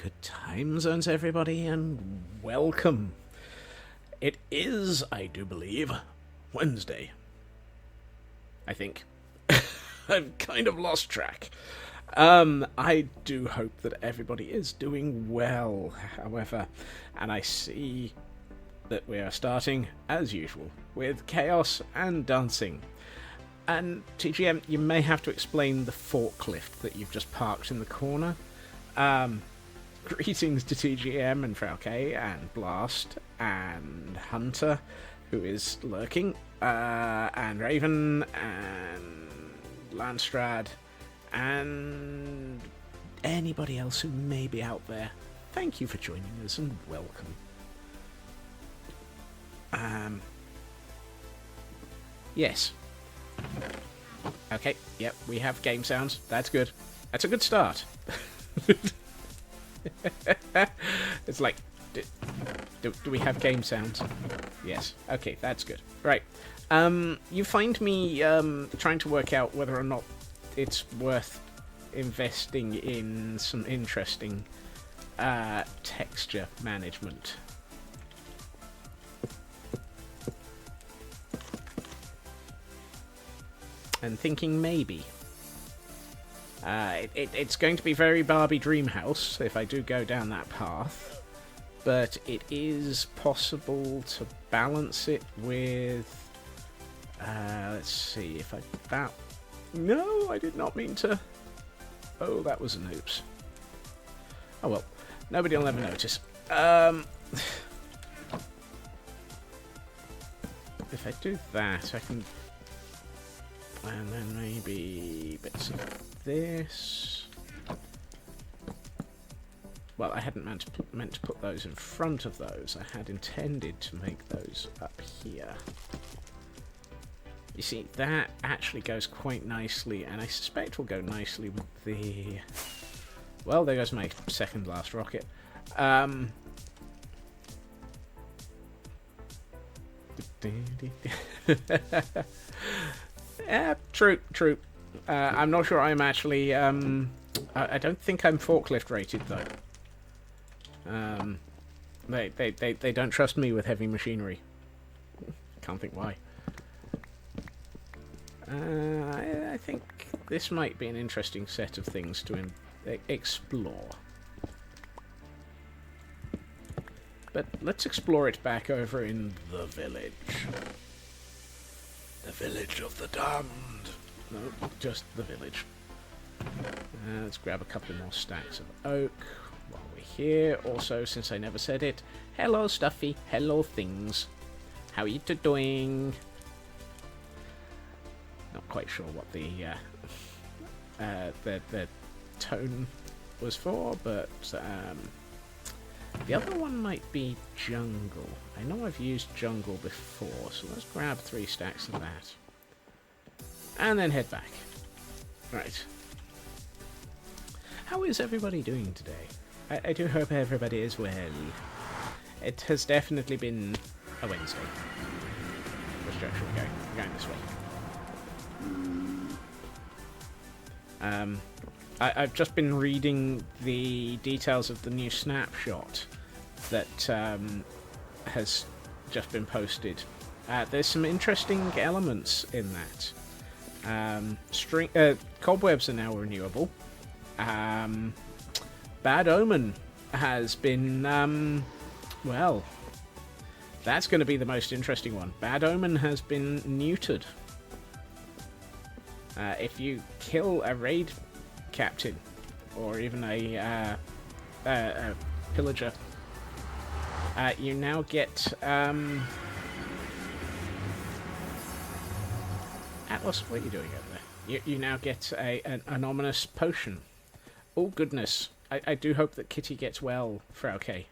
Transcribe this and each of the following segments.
Good time zones, everybody, and welcome. It is, I do believe, Wednesday. I think. I've kind of lost track. I do hope that everybody is doing well, however, and I see that we are starting, as usual, with chaos and dancing. And TGM, you may have to explain the forklift that you've just parked in the corner. Greetings to TGM and Frauke and Blast and Hunter, who is lurking, and Raven and Landstrad and anybody else who may be out there. Thank you for joining us and welcome. Yes. Okay, yep, we have game sounds. That's good. That's a good start. It's like, do we have game sounds? Yes. Okay, that's good. Right. You find me trying to work out whether or not it's worth investing in some interesting texture management. And thinking maybe. It's going to be very Barbie Dreamhouse if I do go down that path, but it is possible to balance it with, let's see, if I, no, I did not mean to, oh, that was an oops. Oh well, nobody will ever notice. If I do that, I can, and then maybe bits of this. Well, I hadn't meant to put those in front of those. I had intended to make those up here. You see, that actually goes quite nicely, and I suspect will go nicely with the... Well, there goes my second last rocket. Yeah, true. I'm not sure I'm actually, I don't think I'm forklift rated, though. They don't trust me with heavy machinery. Can't think why. I think this might be an interesting set of things to explore. But let's explore it back over in the village. The village of the damned. No, just the village. Let's grab a couple more stacks of oak while we're here. Also, since I never said it, hello Stuffy, hello things. How are you doing? Not quite sure what the tone was for, but the other one might be jungle. I know I've used jungle before, so let's grab 3 stacks of that. And then head back. Right. How is everybody doing today? I do hope everybody is well. It has definitely been a Wednesday. Which direction are we going? We're going this way. I've just been reading the details of the new snapshot that has just been posted. There's some interesting elements in that. Cobwebs are now renewable. Bad Omen has been, well, that's going to be the most interesting one. Bad Omen has been neutered. If you kill a raid captain, or even a pillager, you now get Atlas, what are you doing over there? You now get an ominous potion. Oh goodness, I do hope that Kitty gets well, Frauke.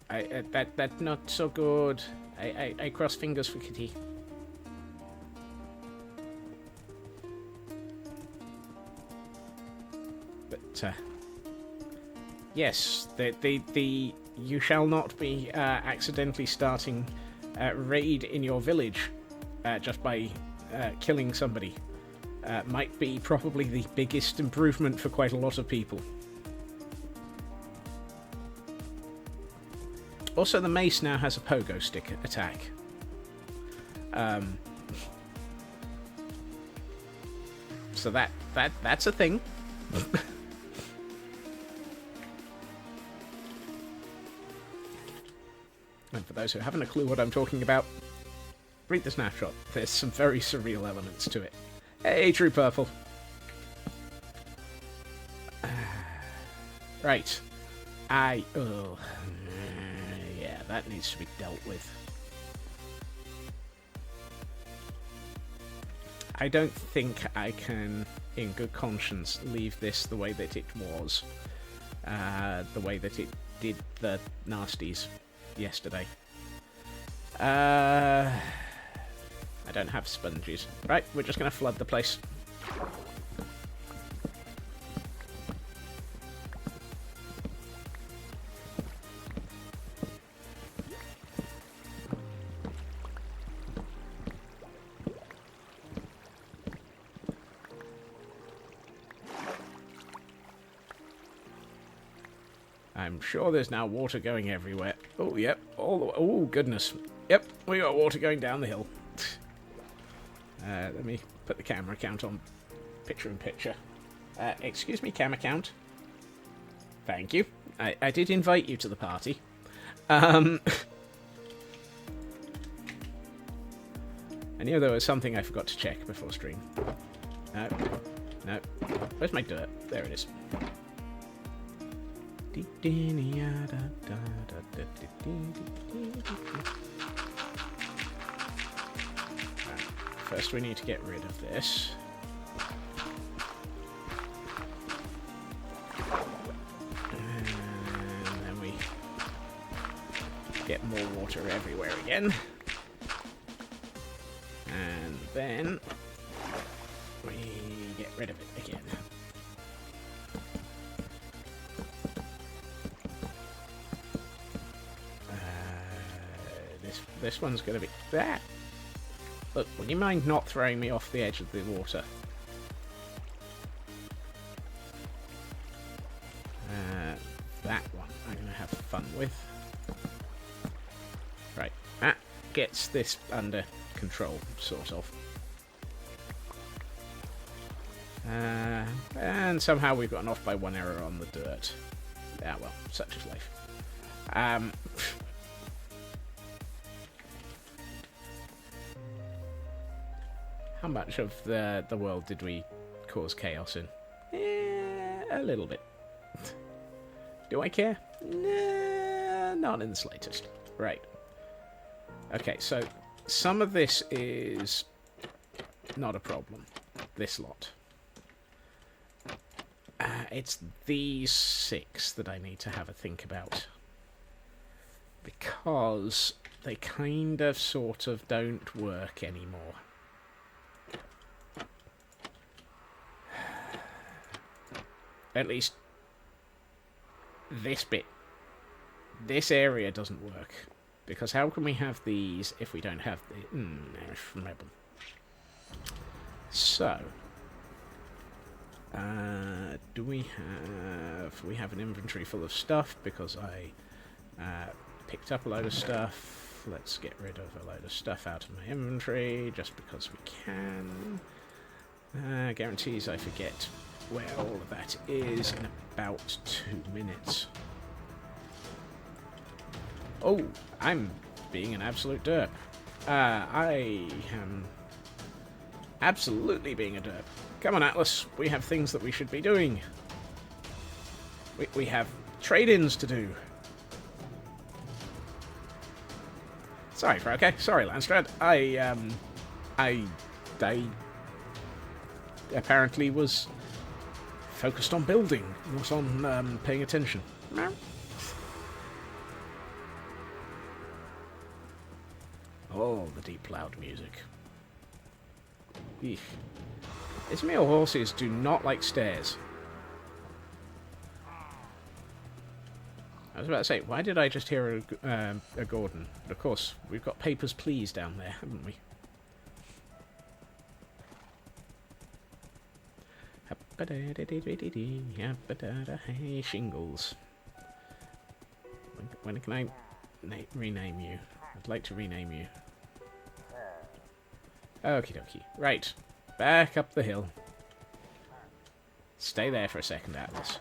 That's not so good. I cross fingers for Kitty. But yes, the you shall not be accidentally starting a raid in your village just by killing somebody. might be probably the biggest improvement for quite a lot of people. Also, the mace now has a pogo stick attack. So that's a thing. And for those who haven't a clue what I'm talking about, read the snapshot. There's some very surreal elements to it. Hey, True Purple. Right. Yeah, that needs to be dealt with. I don't think I can, in good conscience, leave this the way that it was. The way that it did the nasties yesterday. I don't have sponges. Right, we're just going to flood the place. I'm sure there's now water going everywhere. Oh, yep. All the way. Oh, goodness. Yep, we got water going down the hill. Let me put the camera count on picture-in-picture. Excuse me, camera count. Thank you. I did invite you to the party. I knew there was something I forgot to check before stream. No. No. Where's my dirt? There it is. First we need to get rid of this. And then we get more water everywhere again. And then we get rid of it again. This one's going to be... that. Look, would you mind not throwing me off the edge of the water? That one I'm going to have fun with. Right, that gets this under control, sort of. And somehow we've gotten off by one error on the dirt. Yeah, well, such is life. How much of the world did we cause chaos in? A little bit. Do I care? Nah, not in the slightest. Right. Okay, so some of this is not a problem. This lot. It's these 6 that I need to have a think about. Because they kind of, sort of, don't work anymore. At least this bit. This area doesn't work. Because how can we have these if we don't have the... So. Do we have... We have an inventory full of stuff because I picked up a load of stuff. Let's get rid of a load of stuff out of my inventory just because we can. Guarantees I forget where all of that is in about 2 minutes. Oh, I'm being an absolute derp. I am absolutely being a derp. Come on, Atlas. We have things that we should be doing. We have trade-ins to do. Sorry, Frauke. Sorry, Landstrad. I apparently was focused on building, not on paying attention. Oh, the deep, loud music. Eesh. Ismail horses do not like stairs. I was about to say, why did I just hear a Gordon? But of course, we've got Papers, Please down there, haven't we? Hey, Shingles. When can I rename you? I'd like to rename you. Okie dokie. Right. Back up the hill. Stay there for a second, Atlas.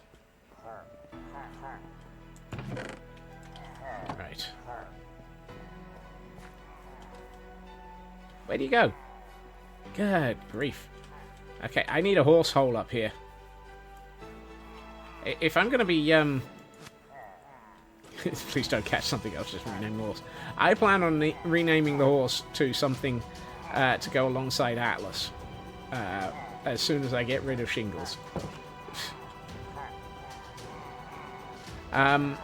Right. Where do you go? Good grief. Okay, I need a horse hole up here. If I'm going to be, please don't catch something else, just rename the horse. I plan on renaming the horse to something to go alongside Atlas as soon as I get rid of Shingles. The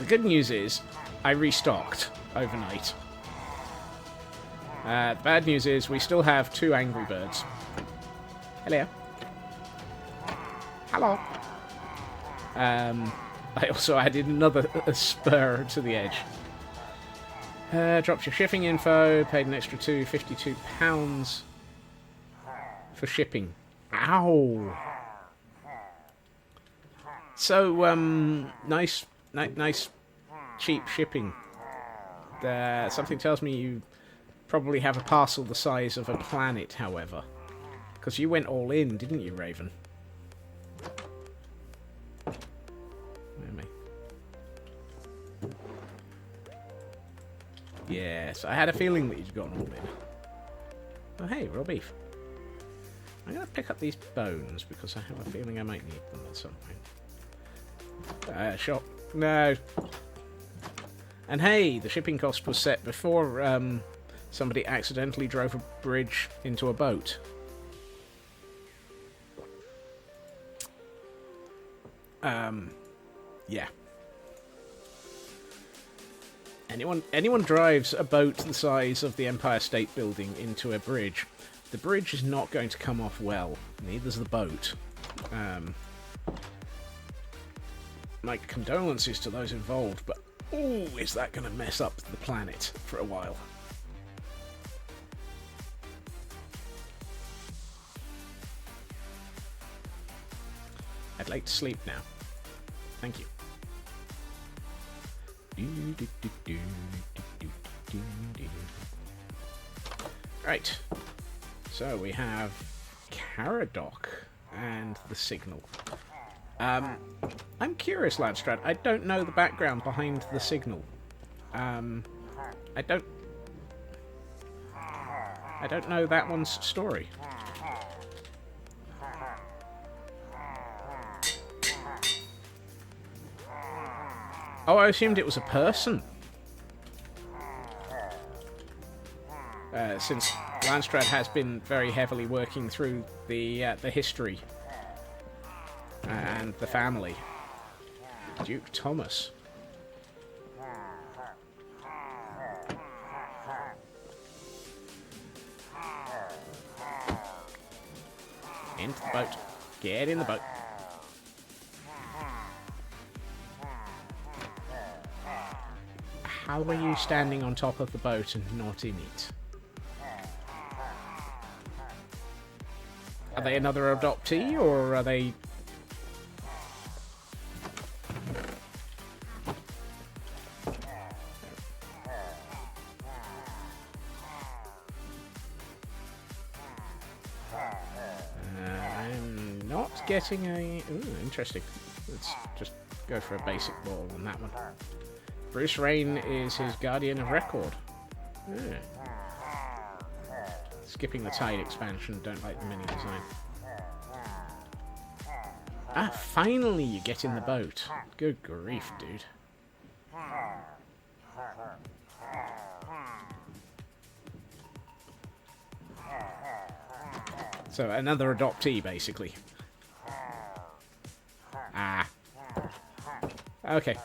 good news is I restocked overnight. The bad news is we still have 2 angry birds. Hello. Hello. I also added another spur to the edge. Dropped your shipping info, paid an extra £52 for shipping. Ow! So, nice, cheap shipping. Something tells me you probably have a parcel the size of a planet, however. Because you went all in, didn't you, Raven? Yes, I had a feeling that you'd gone all in. Oh, hey, raw beef. I'm going to pick up these bones because I have a feeling I might need them at some point. Shop. No. And hey, the shipping cost was set before somebody accidentally drove a bridge into a boat. Yeah. Anyone drives a boat the size of the Empire State Building into a bridge, the bridge is not going to come off well. Neither's the boat. My condolences to those involved, but ooh, is that going to mess up the planet for a while? I'd like to sleep now. Thank you. Right. So we have Caradoc and the signal. I'm curious, Landstrad. I don't know the background behind the signal. I don't know that one's story. Oh, I assumed it was a person. Since Landstrad has been very heavily working through the history and the family. Duke Thomas. Into the boat. Get in the boat. How are you standing on top of the boat and not in it? Are they another adoptee, or are they... I'm not getting a... Ooh, interesting. Let's just go for a basic ball on that one. Bruce Rain is his guardian of record. Yeah. Skipping the tide expansion, don't like the mini design. Ah, finally you get in the boat. Good grief, dude. So, another adoptee, basically. Ah. Okay.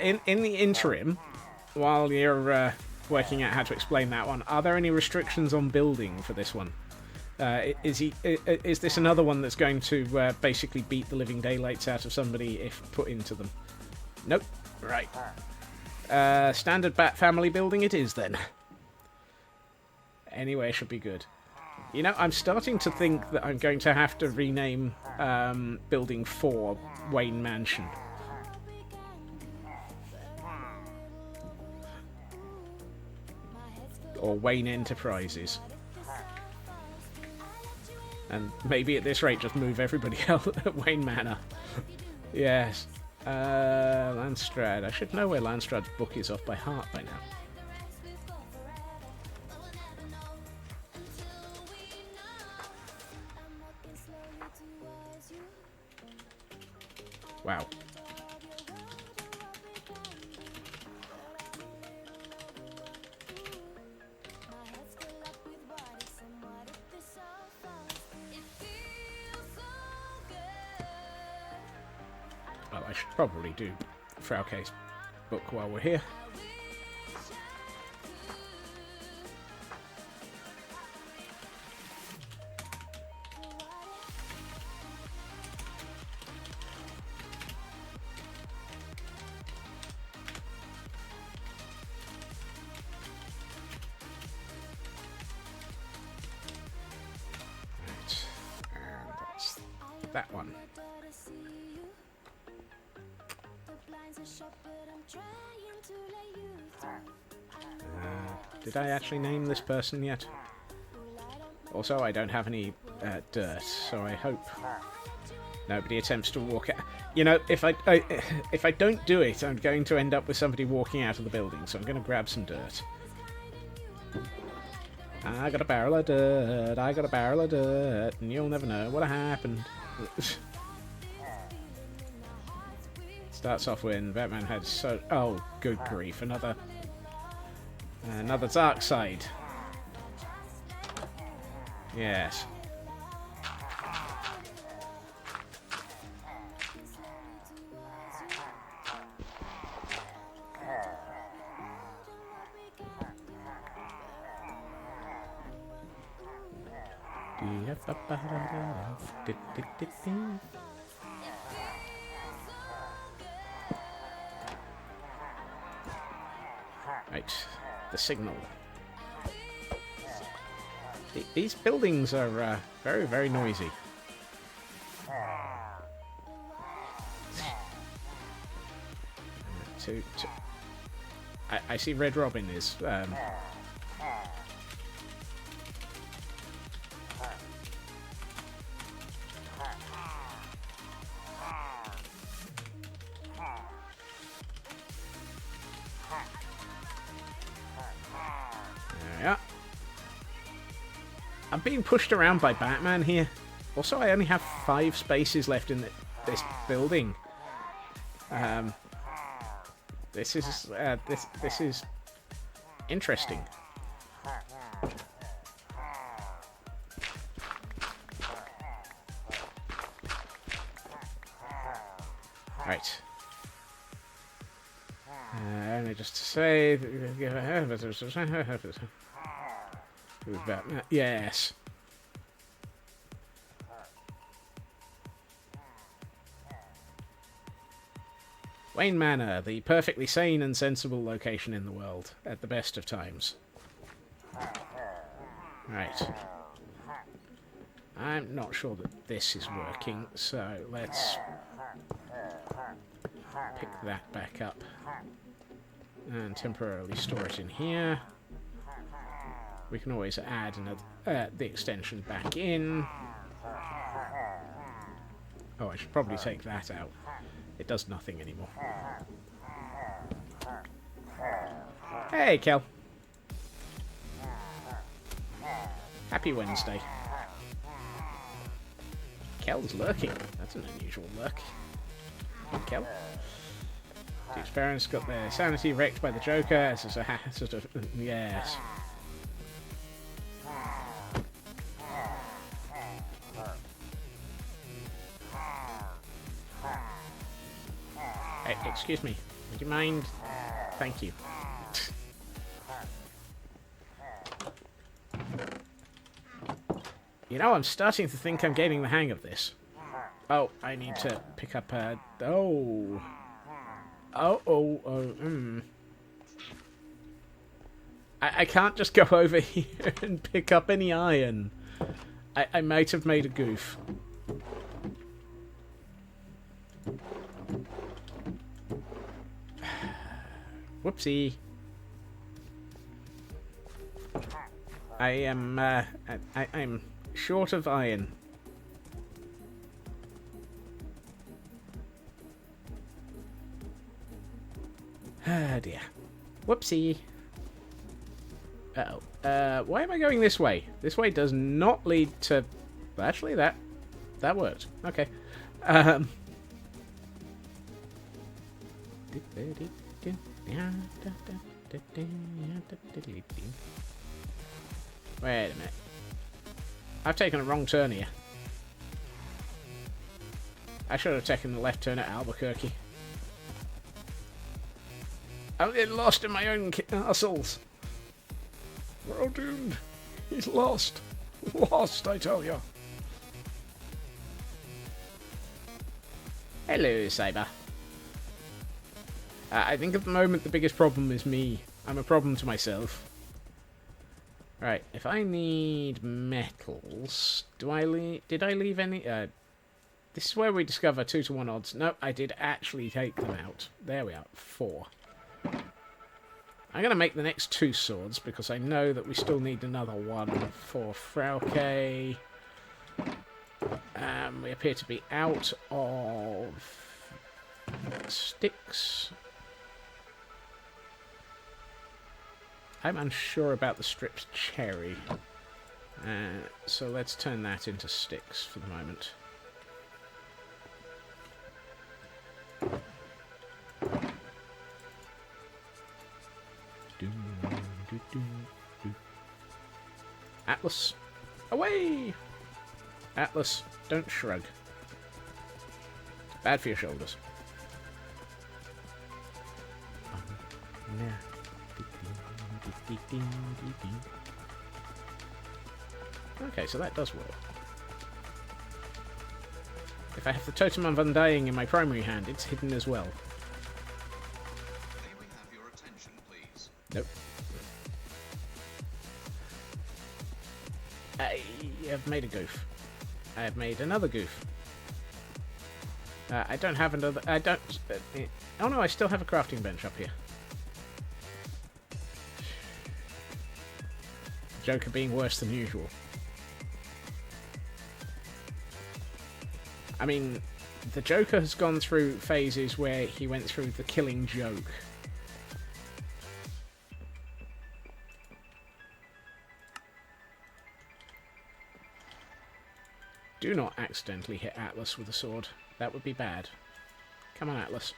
In the interim, while you're working out how to explain that one, are there any restrictions on building for this one? Is this another one that's going to basically beat the living daylights out of somebody if put into them? Nope. Right. Standard Bat family building it is then. Anyway, should be good. You know, I'm starting to think that I'm going to have to rename Building 4 Wayne Mansion. Or Wayne Enterprises. And maybe at this rate just move everybody else at Wayne Manor. Yes. Landstrad. I should know where Landstrad's book is off by heart by now. Wow. Well, I should probably do Frauke's book while we're here. That one. Did I actually name this person yet? Also, I don't have any dirt, so I hope nobody attempts to walk out. You know, if I don't do it, I'm going to end up with somebody walking out of the building, so I'm going to grab some dirt. I got a barrel of dirt, I got a barrel of dirt, and you'll never know what happened. Starts off when Batman had so... Oh, good grief, another dark side. Yes. Right, the signal. These buildings are very, very noisy. I see Red Robin is... Yeah. I'm being pushed around by Batman here. Also, I only have 5 spaces left in this building. This is interesting. Right. Only just to say... Who's Batman? Yes. Wayne Manor, the perfectly sane and sensible location in the world, at the best of times. Right. I'm not sure that this is working, so let's pick that back up and temporarily store it in here. We can always add another, the extension back in. Oh, I should probably take that out. It does nothing anymore. Hey, Kel. Happy Wednesday. Kel's lurking. That's an unusual lurk. Kel. Duke's parents got their sanity wrecked by the Joker. It's a sort of... Yes. Hey, excuse me. Would you mind? Thank you. You know, I'm starting to think I'm getting the hang of this. Oh, I need to pick up a... Oh. I can't just go over here and pick up any iron. I might have made a goof. Whoopsie. I'm short of iron. Ah dear. Whoopsie. Uh-oh. Why am I going this way? This way does not lead to... Actually, that worked. Okay. Wait a minute. I've taken a wrong turn here. I should have taken the left turn at Albuquerque. I'm getting lost in my own castles. We're all doomed. He's lost. Lost, I tell you. Hello, Saber. I think at the moment the biggest problem is me. I'm a problem to myself. Right, if I need metals, did I leave any? This is where we discover 2-to-1 odds. No, I did actually take them out. There we are, 4. I'm going to make the next 2 swords because I know that we still need another one for Frauke. We appear to be out of sticks. I'm unsure about the stripped cherry. So let's turn that into sticks for the moment. Atlas, away! Atlas, don't shrug. Bad for your shoulders. Okay, so that does work. If I have the Totem of Undying in my primary hand, it's hidden as well. May we have your attention, please? Nope. I have made a goof. I have made another goof. I don't have another... I don't... oh no, I still have a crafting bench up here. Joker being worse than usual. I mean, the Joker has gone through phases where he went through the killing joke. Do not accidentally hit Atlas with a sword. That would be bad. Come on, Atlas.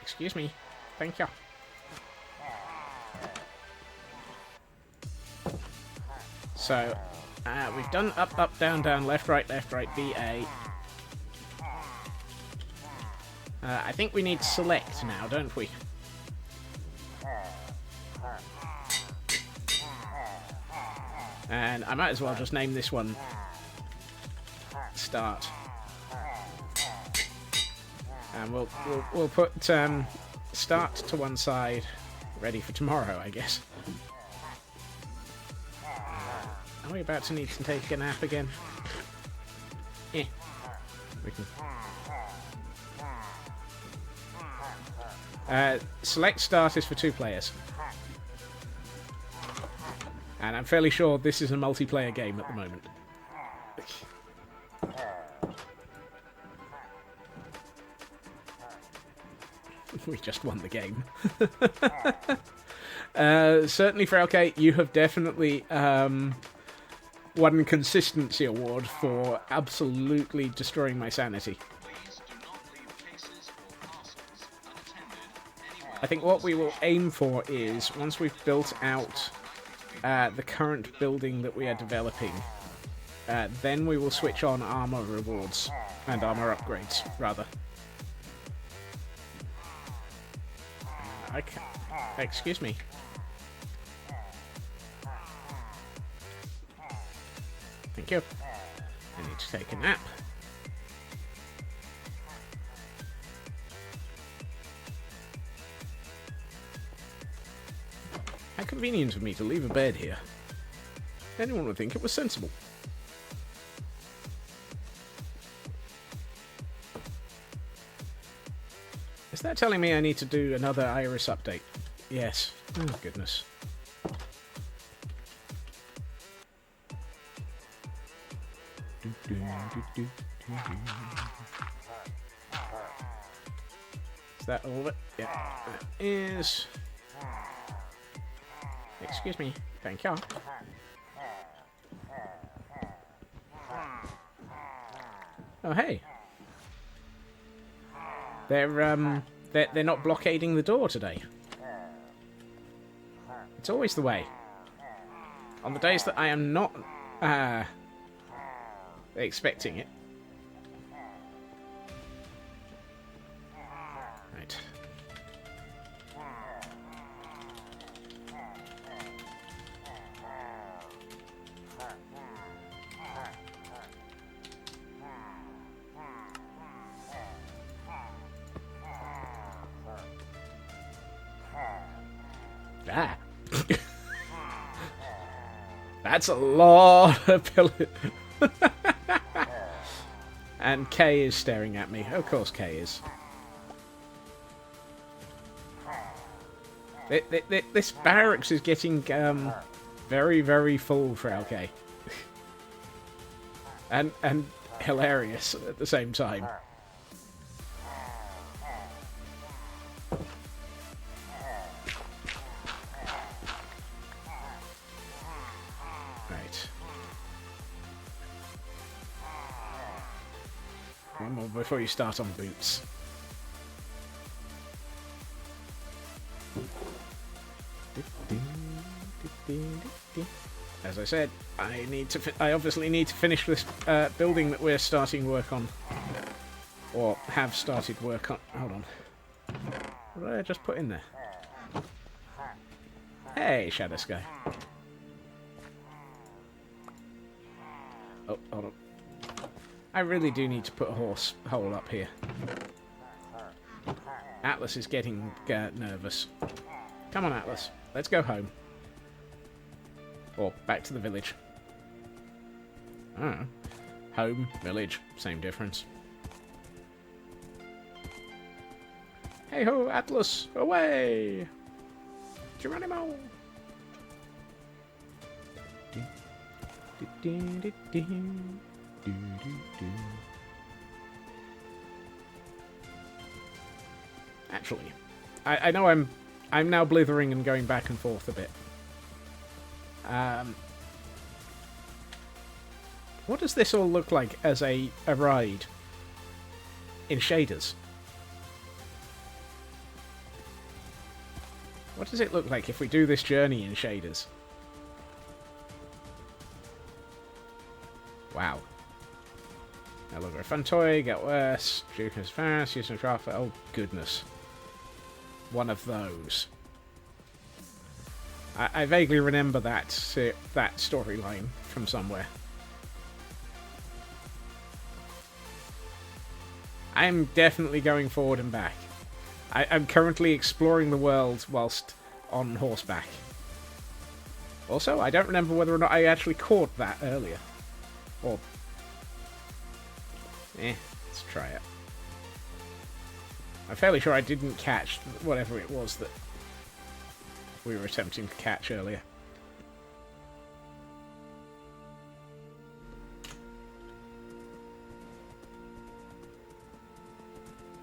Excuse me. Thank you. So, we've done up, up, down, down, left, right, B, A. I think we need select now, don't we? And I might as well just name this one Start. And we'll put Start to one side, ready for tomorrow, I guess. Are we about to need to take a nap again? Eh. We can. Select Start is for 2 players. And I'm fairly sure this is a multiplayer game at the moment. We just won the game. Certainly, Frauke, you have definitely won Consistency Award for absolutely destroying my sanity. I think what we will aim for is, once we've built out the current building that we are developing, then we will switch on armor rewards, and armor upgrades, rather. Excuse me. Thank you. I need to take a nap. How convenient of me to leave a bed here. Anyone would think it was sensible. Is that telling me I need to do another iris update? Yes. Oh, goodness. Is that all of it? Yeah. That is... Excuse me. Thank you. Oh, hey. They're not blockading the door today. It's always the way. On the days that I am not expecting it. Right. Ah. That's a lot of pillows. And Kay is staring at me. Of course Kay is. This barracks is getting very, very full for LK. and hilarious at the same time. Right. One more before you start on boots. As I said, I obviously need to finish this building that we're starting work on, or have started work on. Hold on, what did I just put in there? Hey, Shadow Sky. Oh, hold on. I really do need to put a horse hole up here. Atlas is getting nervous. Come on, Atlas. Let's go home. Or back to the village. I don't know. Home, village, same difference. Hey ho, Atlas, away! Geronimo! Actually, I know I'm now blithering and going back and forth a bit. What does this all look like as a ride in shaders? What does it look like if we do this journey in shaders? Wow. No longer a fun toy, get worse, shooting as fast, using traffic. Oh goodness. One of those. I vaguely remember that storyline from somewhere. I'm definitely going forward and back. I'm currently exploring the world whilst on horseback. Also, I don't remember whether or not I actually caught that earlier. Or... let's try it. I'm fairly sure I didn't catch whatever it was that we were attempting to catch earlier.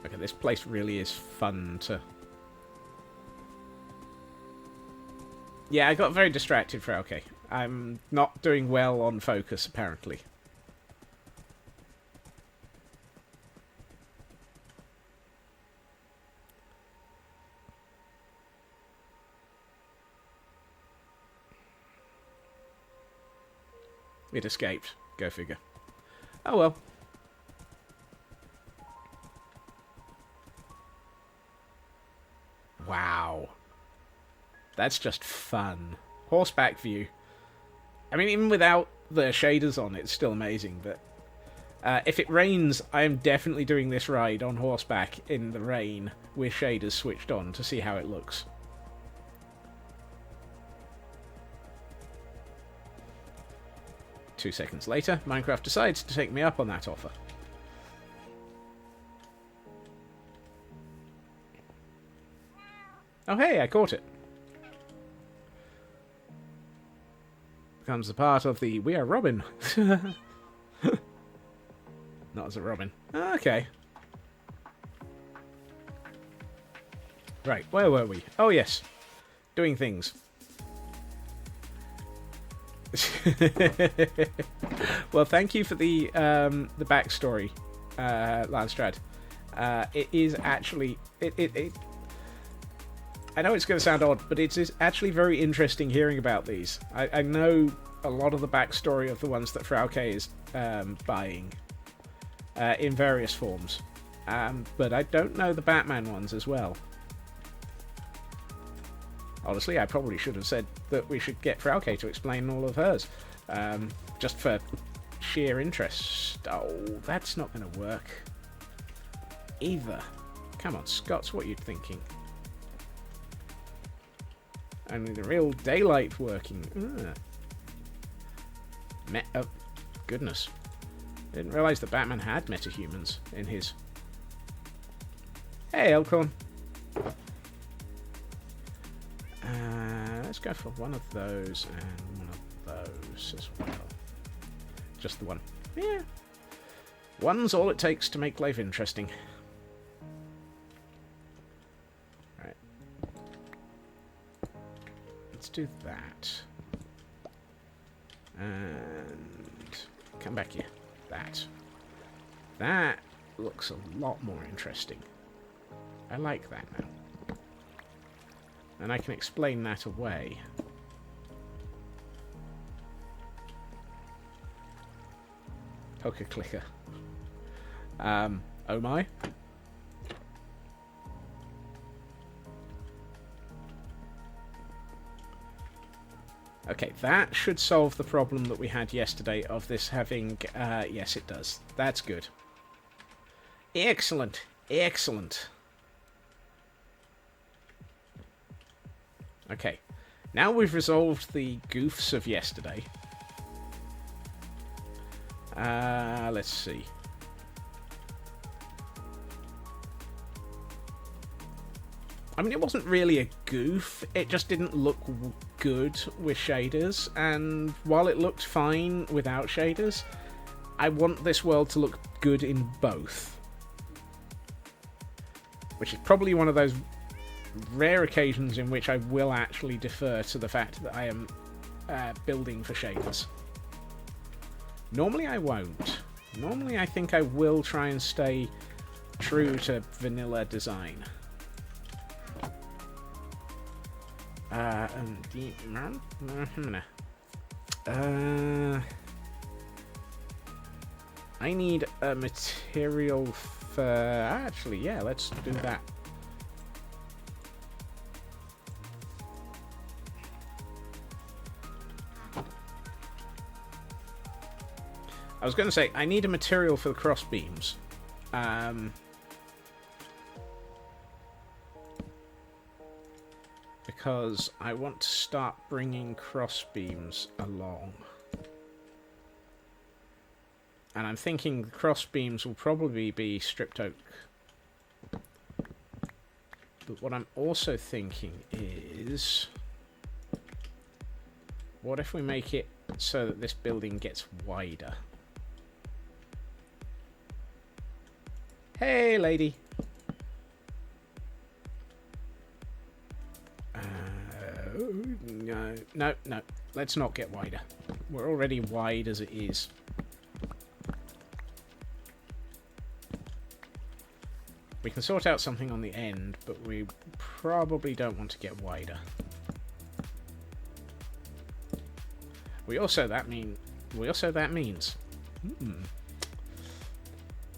Okay, this place really is fun to... Yeah, I got very distracted for okay. I'm not doing well on focus, apparently. It escaped. Go figure. Oh well. Wow. That's just fun. Horseback view. I mean, even without the shaders on, it's still amazing. But if it rains, I am definitely doing this ride on horseback in the rain with shaders switched on to see how it looks. 2 seconds later, Minecraft decides to take me up on that offer. Oh hey, I caught it. Becomes a part of the We Are Robin. Not as a robin. Okay. Right, where were we? Oh yes. Doing things. Well, thank you for the backstory, Landstrad. It is actually... I know it's going to sound odd, but it is actually very interesting hearing about these. I know a lot of the backstory of the ones that Frauke is buying in various forms, but I don't know the Batman ones as well. Honestly, I probably should have said that we should get Frauke to explain all of hers, just for sheer interest. Oh, that's not going to work either. Come on, Scots, what are you thinking? Only the real daylight working. Oh, goodness. I didn't realise that Batman had metahumans in his... Hey, Elkhorn. Let's go for one of those and one of those as well. Just the one. Yeah. One's all it takes to make life interesting. Right. Let's do that. And come back here. That looks a lot more interesting. I like that now. And I can explain that away. Poker clicker. Oh my. Okay, that should solve the problem that we had yesterday of this having... yes, it does. That's good. Excellent. Excellent. Okay, now we've resolved the goofs of yesterday. Let's see. I mean, it wasn't really a goof, it just didn't look good with shaders, and while it looked fine without shaders, I want this world to look good in both. Which is probably one of those rare occasions in which I will actually defer to the fact that I am building for shaders. Normally I won't. Normally I think I will try and stay true to vanilla design. I need a material for... Actually, yeah, let's do that. I was going to say, I need a material for the cross beams. Because I want to start bringing cross beams along. And I'm thinking the cross beams will probably be stripped oak. But what I'm also thinking is... what if we make it so that this building gets wider? Hey, lady. No. Let's not get wider. We're already wide as it is. We can sort out something on the end, but we probably don't want to get wider. We also that means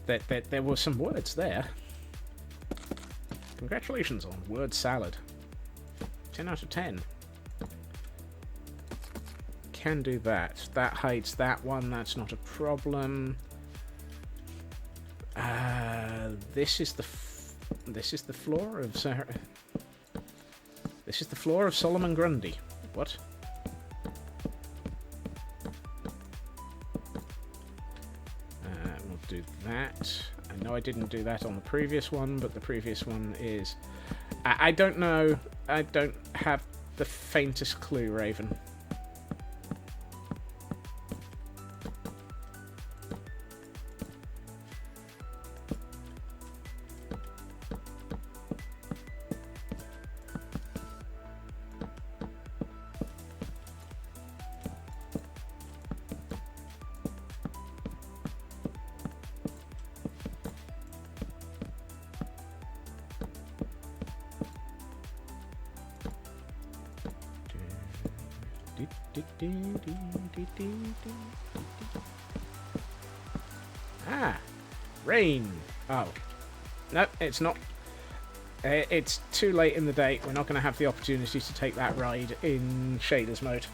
that there were some words there. Congratulations on word salad. 10 out of 10. Can do that. That hides that one. That's not a problem. This is the floor of This is the floor of Solomon Grundy. What? that. I know I didn't do that on the previous one, but the previous one is... I don't know. I don't have the faintest clue, Raven. Ah, rain. Oh, no, it's not. It's too late in the day. We're not going to have the opportunity to take that ride in shaders mode.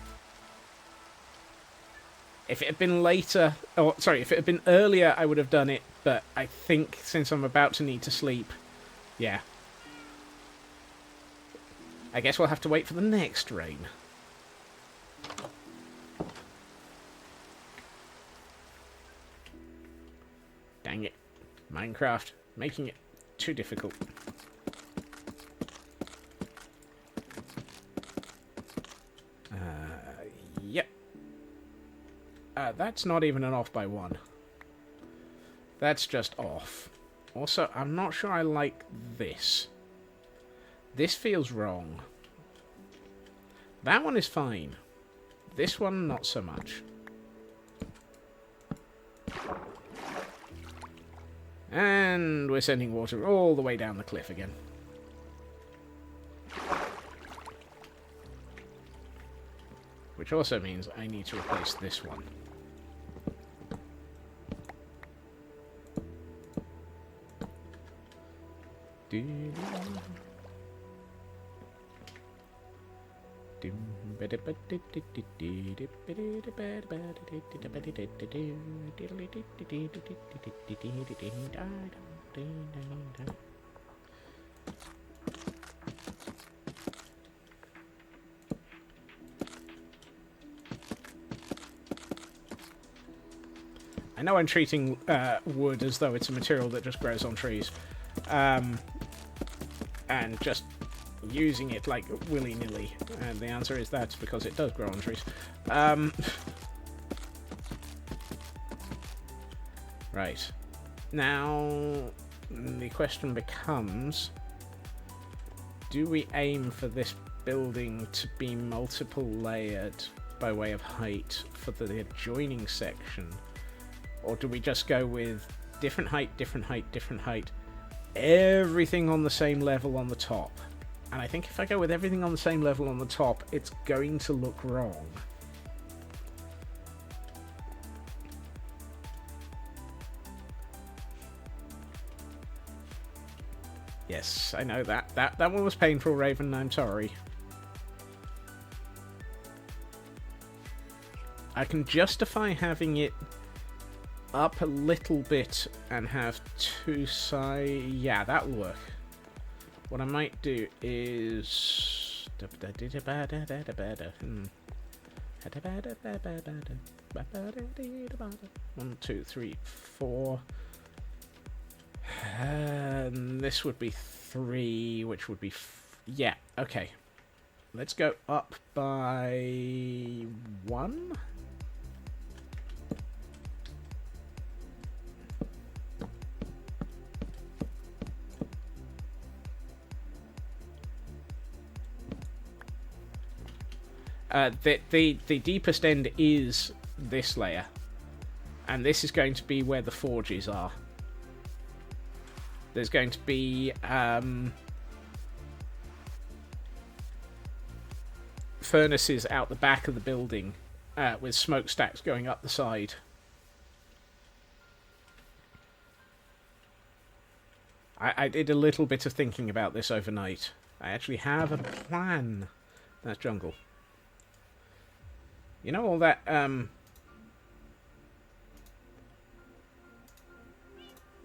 If it had been later, or sorry, if it had been earlier, I would have done it. But I think since I'm about to need to sleep, yeah. I guess we'll have to wait for the next rain. Dang it. Minecraft, making it too difficult. Yep. That's not even an off by one. That's just off. Also, I'm not sure I like this. This feels wrong. That one is fine. This one, not so much. And we're sending water all the way down the cliff again. Which also means I need to replace this one. I know I'm treating wood as though it's a material that just grows on trees. And just using it like willy-nilly. And the answer is that's because it does grow on trees. Right. Now, the question becomes, do we aim for this building to be multiple layered by way of height for the adjoining section? Or do we just go with different height, different height, different height, everything on the same level on the top? And I think if I go with everything on the same level on the top, it's going to look wrong. Yes, I know that. That one was painful, Raven. I'm sorry. I can justify having it up a little bit and have two sides. Yeah, that'll work. What I might do is 1, 2, 3, 4. And this would be 3, which would be yeah. Okay, let's go up by 1. The deepest end is this layer, and this is going to be where the forges are. There's going to be furnaces out the back of the building with smokestacks going up the side. I did a little bit of thinking about this overnight. I actually have a plan. That's jungle. You know all that,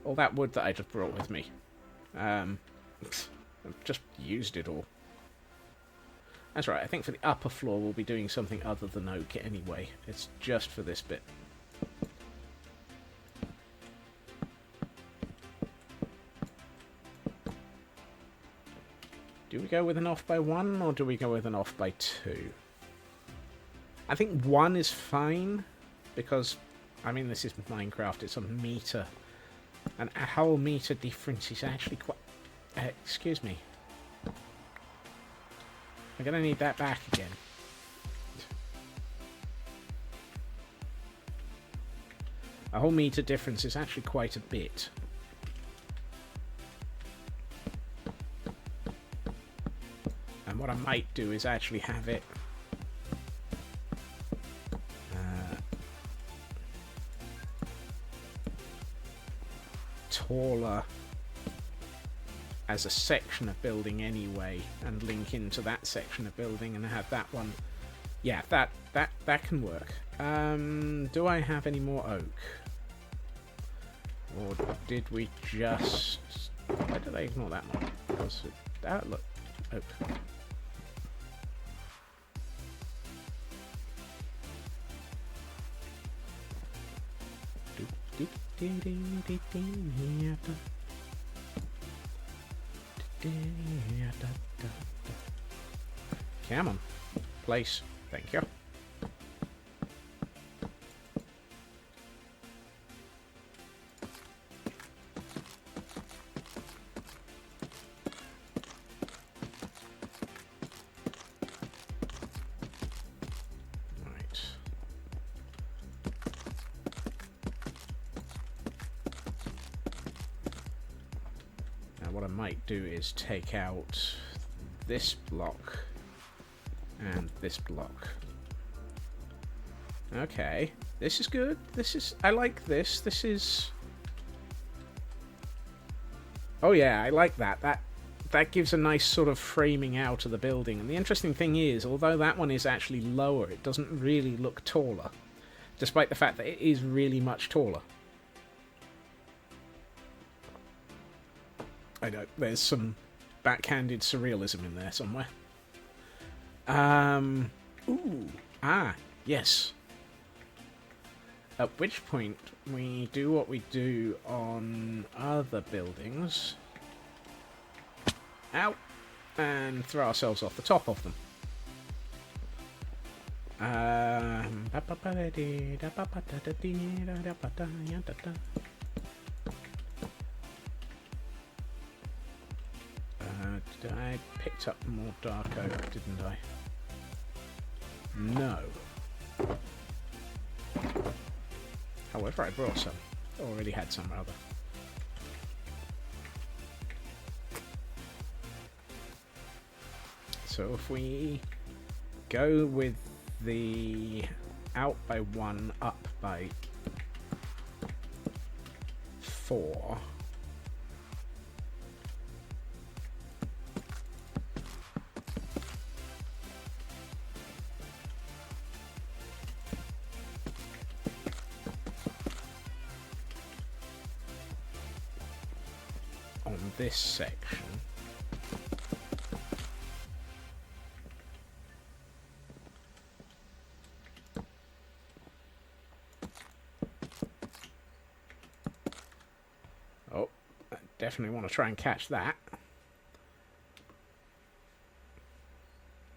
all that wood that I just brought with me? I've just used it all. That's right, I think for the upper floor we'll be doing something other than oak anyway. It's just for this bit. Do we go with an off by 1 or do we go with an off by 2? I think 1 is fine because, I mean, this is Minecraft. It's a meter. And a whole meter difference is actually quite... excuse me. I'm going to need that back again. A whole meter difference is actually quite a bit. And what I might do is actually have it taller as a section of building anyway, and link into that section of building and have that one. Yeah, that can work. Do I have any more oak? Or did we just... Why did I ignore that one? Because that look oak. Come on, place. Thank you. What I might do is take out this block and this block. Okay, this is good. I like this. This is... Oh yeah, I like that. That gives a nice sort of framing out of the building. And the interesting thing is, although that one is actually lower, it doesn't really look taller, despite the fact that it is really much taller. I know, there's some backhanded surrealism in there somewhere. Yes. At which point, we do what we do on other buildings. Out! And throw ourselves off the top of them. I picked up more dark oak, didn't I? No. However, I brought some. Already had some, rather. So if we go with the out by 1, up by 4... on this section. Oh, I definitely want to try and catch that.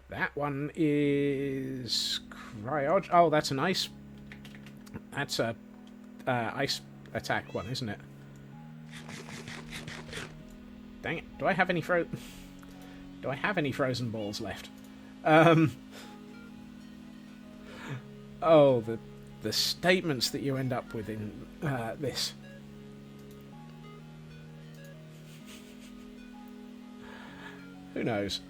That one is cryog. Oh, that's an ice. That's a ice attack one, isn't it? Dang it! Do I have any frozen balls left? Oh, the statements that you end up with in this. Who knows?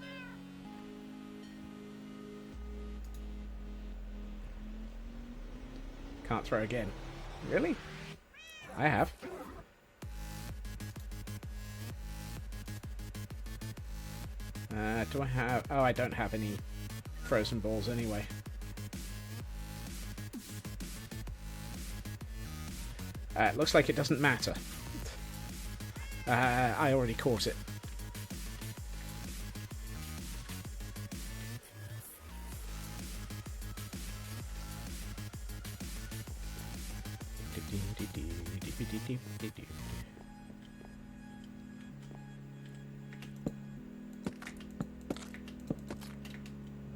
Can't throw again. Really? I have. Do I have... Oh, I don't have any frozen balls anyway. It looks like it doesn't matter. I already caught it.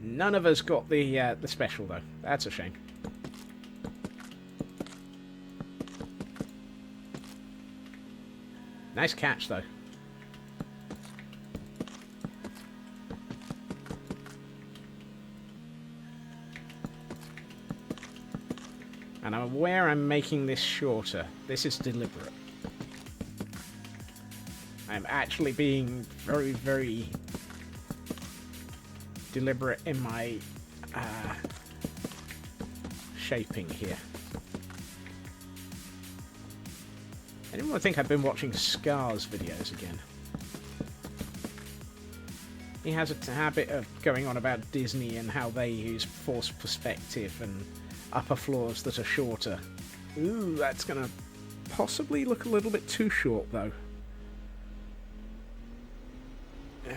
None of us got the special, though. That's a shame. Nice catch, though. And I'm aware I'm making this shorter. This is deliberate. I'm actually being very, very deliberate in my shaping here. Anyone think I've been watching Scar's videos again? He has a habit of going on about Disney and how they use forced perspective and upper floors that are shorter. Ooh, that's going to possibly look a little bit too short, though. I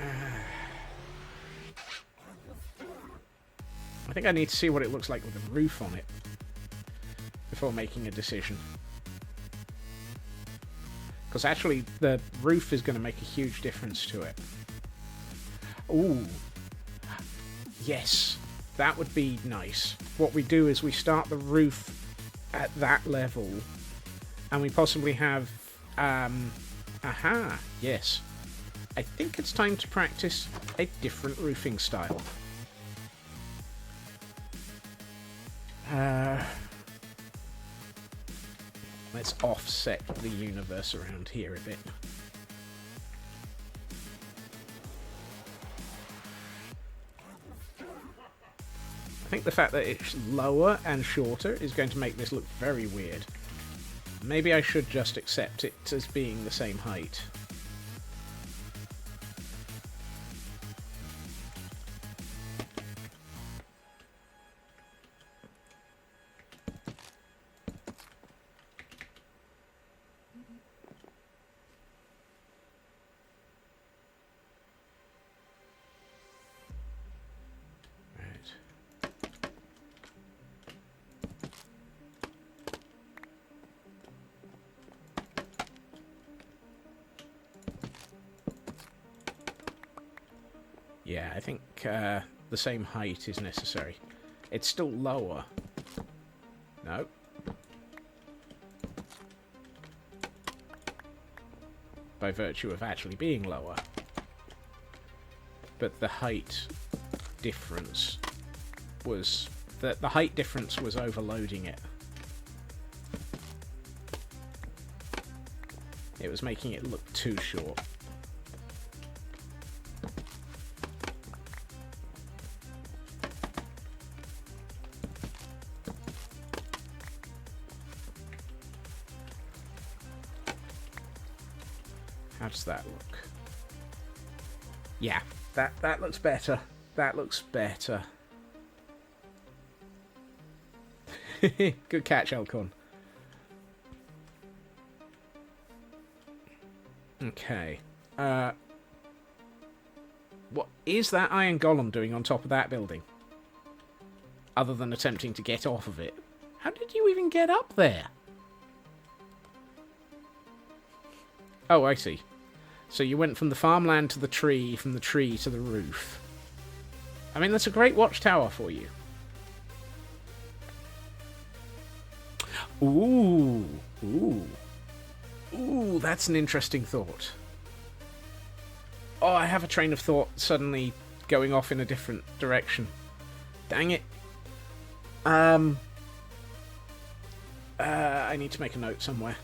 think I need to see what it looks like with a roof on it before making a decision. Because actually, the roof is going to make a huge difference to it. Ooh. Yes, that would be nice. What we do is we start the roof at that level, and we possibly have... aha, yes. I think it's time to practice a different roofing style. Let's offset the universe around here a bit. I think the fact that it's lower and shorter is going to make this look very weird. Maybe I should just accept it as being the same height. Yeah, I think the same height is necessary. It's still lower. No. By virtue of actually being lower. But the height difference was... The height difference was overloading it. It was making it look too short. How does that look? Yeah, that looks better. That looks better. Good catch, Elcon. Okay. What is that iron golem doing on top of that building? Other than attempting to get off of it. How did you even get up there? Oh, I see. So you went from the farmland to the tree, from the tree to the roof. I mean, that's a great watchtower for you. Ooh. Ooh. Ooh, that's an interesting thought. Oh, I have a train of thought suddenly going off in a different direction. Dang it. I need to make a note somewhere.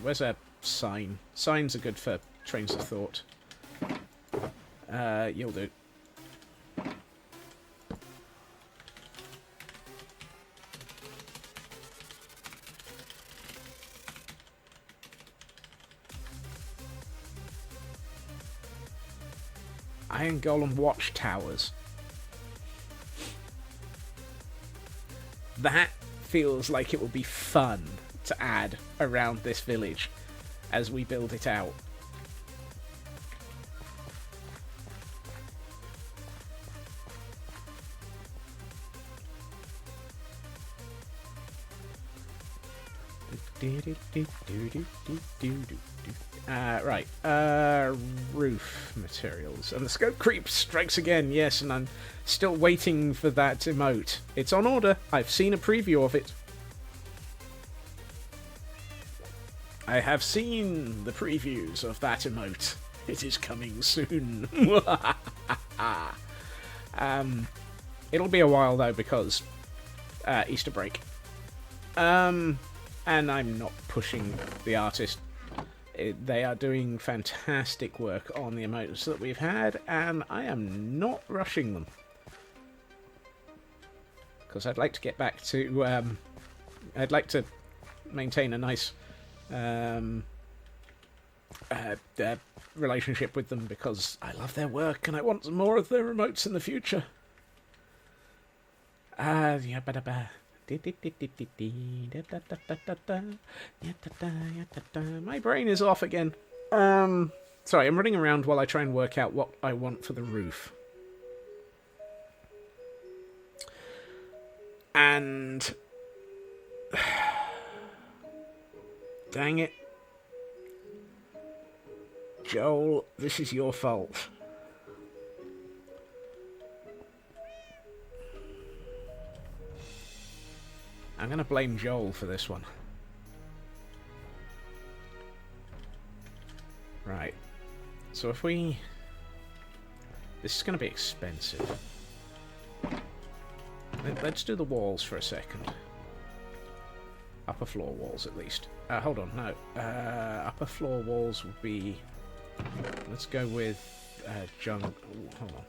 Where's a sign? Signs are good for trains of thought. You'll do. Iron Golem watchtowers. That feels like it would be fun to add around this village as we build it out. Right. Roof materials. And the scope creep strikes again, yes, and I'm still waiting for that emote. It's on order. I've seen a preview of it. I have seen the previews of that emote. It is coming soon. It'll be a while, though, because Easter break. And I'm not pushing the artist. They are doing fantastic work on the emotes that we've had, and I am not rushing them. Because I'd like to get back to... I'd like to maintain a nice relationship with them, because I love their work, and I want more of their emotes in the future. My brain is off again. Sorry, I'm running around while I try and work out what I want for the roof. And... dang it. Joel, this is your fault. I'm going to blame Joel for this one. Right. So if we... this is going to be expensive. Let's do the walls for a second. Upper floor walls, at least. Hold on, no. Upper floor walls would be... let's go with... hold on.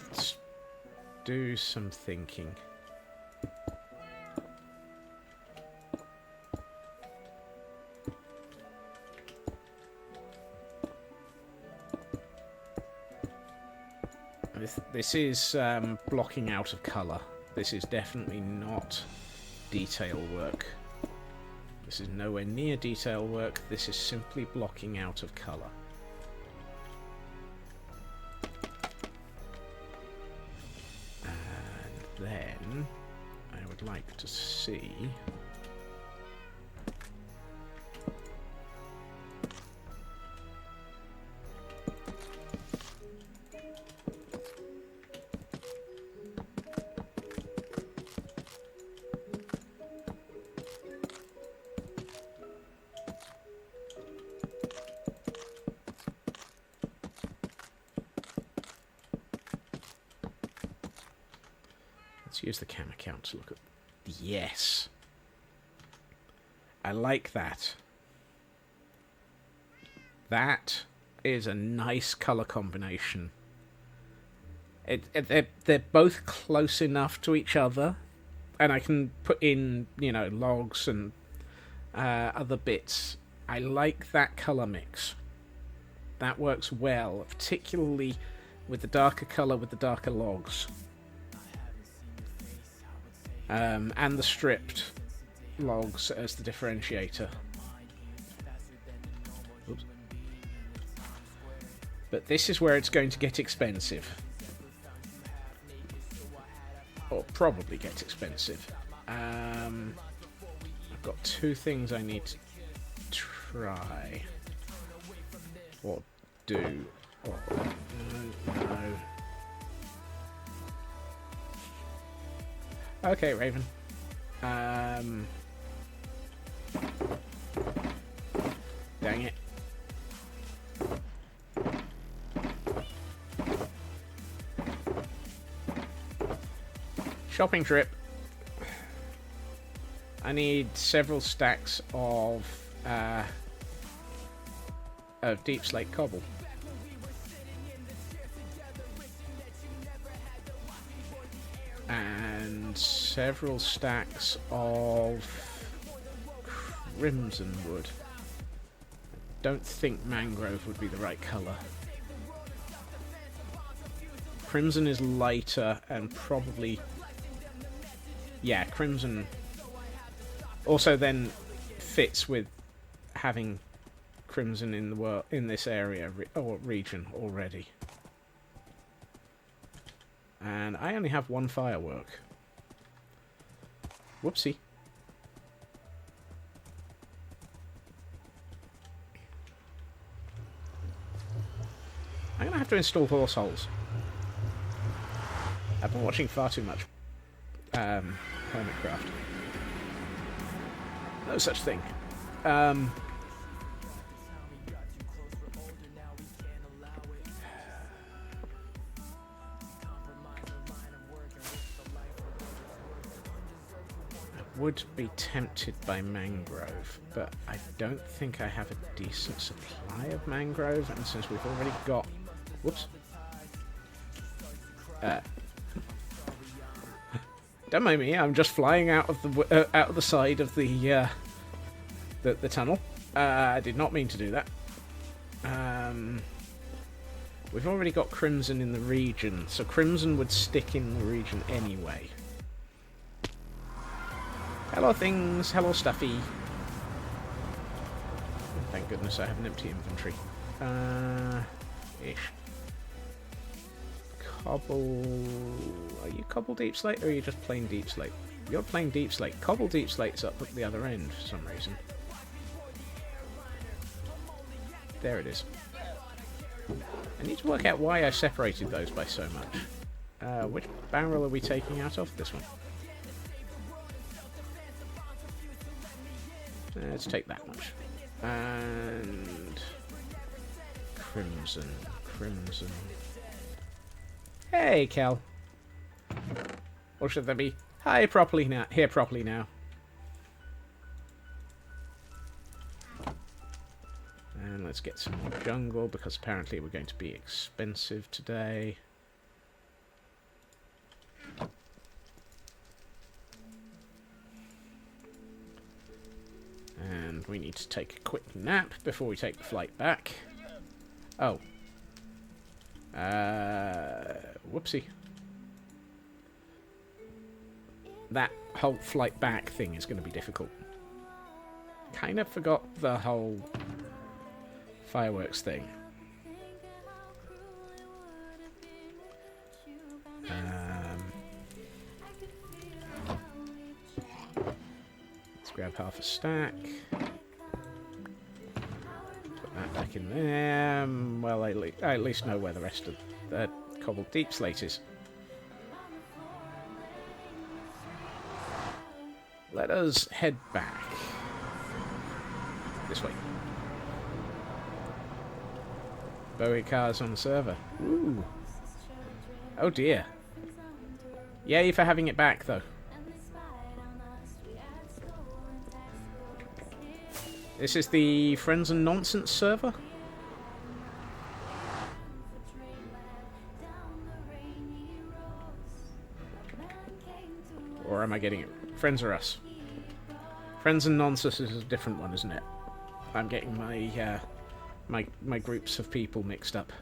Let's do some thinking. This is blocking out of colour. This is definitely not detail work. This is nowhere near detail work. This is simply blocking out of colour. And then I would like to see... let's use the camera count to look at... yes! I like that. That is a nice colour combination. They're both close enough to each other, and I can put in, you know, logs and other bits. I like that colour mix. That works well, particularly with the darker colour with the darker logs. And the stripped logs as the differentiator. Oops. But this is where it's going to get expensive. Or probably get expensive. I've got two things I need to try. Or do. Or, no. Okay, Raven. Dang it. Shopping trip. I need several stacks of deep slate cobble. And several stacks of crimson wood. I don't think mangrove would be the right colour. Crimson is lighter and probably... yeah, crimson also then fits with having crimson in the in this area or region already. And I only have one firework. Whoopsie. I'm going to have to install horse holes. I've been watching far too much Hermitcraft. No such thing. Would be tempted by mangrove, but I don't think I have a decent supply of mangrove, and since we've already got... Whoops. Don't mind me, I'm just flying out of the side of the tunnel. I did not mean to do that. We've already got crimson in the region, so crimson would stick in the region anyway. Hello things, hello stuffy. Thank goodness I have an empty inventory. Ish. Cobble... Are you cobble deep slate or are you just plain deep slate? You're plain deep slate. Cobble deep slate's up at the other end for some reason. There it is. I need to work out why I separated those by so much. Which barrel are we taking out of? This one. Let's take that much. And... Crimson. Crimson. Hey, Cal. Or should there be... Hi, properly now. Here properly now. And let's get some more jungle, because apparently we're going to be expensive today. And we need to take a quick nap before we take the flight back. Oh. Whoopsie. That whole flight back thing is going to be difficult. Kind of forgot the whole fireworks thing. Let's grab half a stack. Put that back in there. Well, I at least know where the rest of the cobbled deep slate is. Let us head back. This way. Bowie cars on the server. Ooh. Oh dear. Yay for having it back, though. This is the Friends and Nonsense server? Or am I getting it? Friends or Us? Friends and Nonsense is a different one, isn't it? I'm getting my my groups of people mixed up.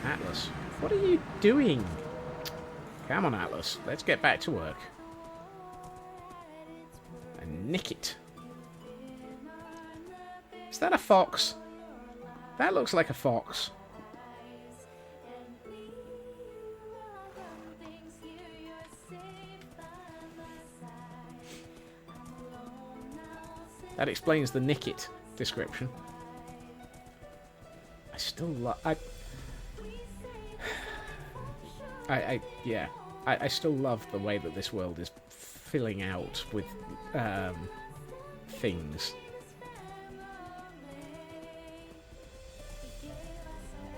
Atlas, what are you doing? Come on, Atlas, let's get back to work. And nick it. Is that a fox? That looks like a fox. That explains the nick it description. I still love... I still love the way that this world is filling out with things.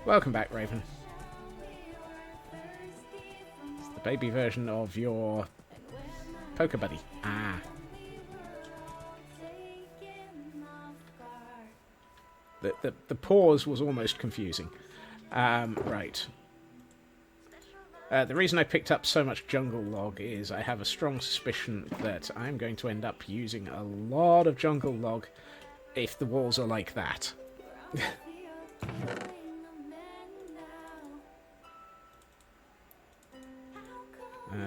Welcome back, Raven. It's the baby version of your poker buddy. Ah. The pause was almost confusing. Right. The reason I picked up so much jungle log is I have a strong suspicion that I'm going to end up using a lot of jungle log if the walls are like that.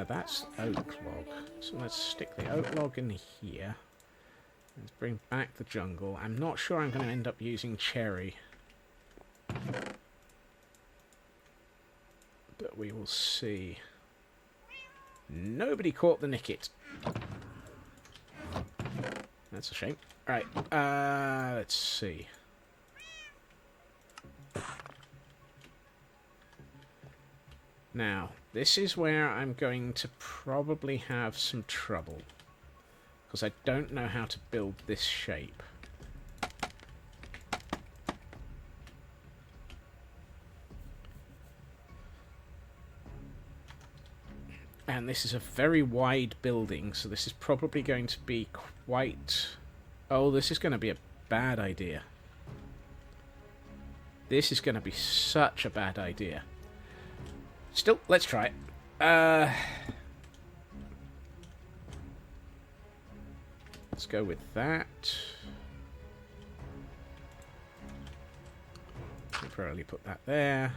That's oak log. So let's stick the oak log in here. Let's bring back the jungle. I'm not sure I'm going to end up using cherry. But we will see. Nobody caught the nicket. That's a shame. Right, let's see. Now, this is where I'm going to probably have some trouble. Because I don't know how to build this shape. And this is a very wide building, so this is probably going to be quite... Oh, this is going to be a bad idea. This is going to be such a bad idea. Still, let's try it. Let's go with that. Temporarily put that there.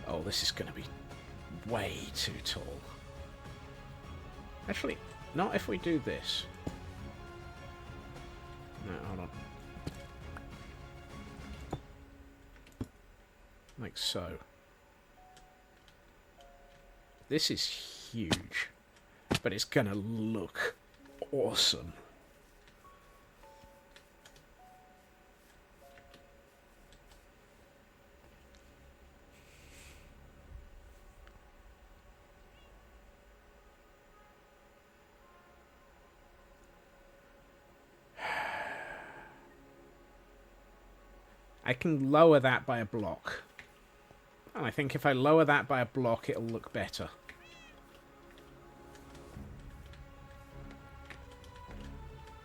Oh, this is going to be way too tall. Actually, not if we do this. No, hold on. Like so. This is huge, but it's going to look awesome. I can lower that by a block. And I think if I lower that by a block, it'll look better.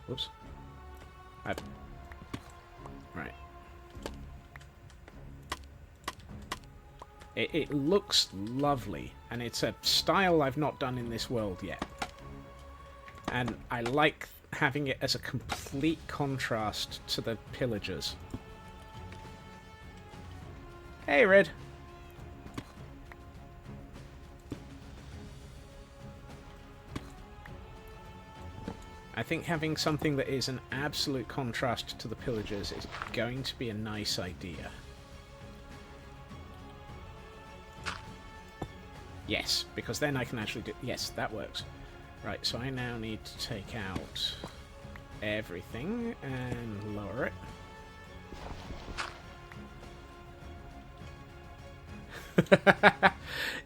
Whoops. Right. It looks lovely, and it's a style I've not done in this world yet. And I like having it as a complete contrast to the pillagers. Hey, Red. I think having something that is an absolute contrast to the pillagers is going to be a nice idea. Yes, because then I can actually do... Yes, that works. Right, so I now need to take out everything and lower it.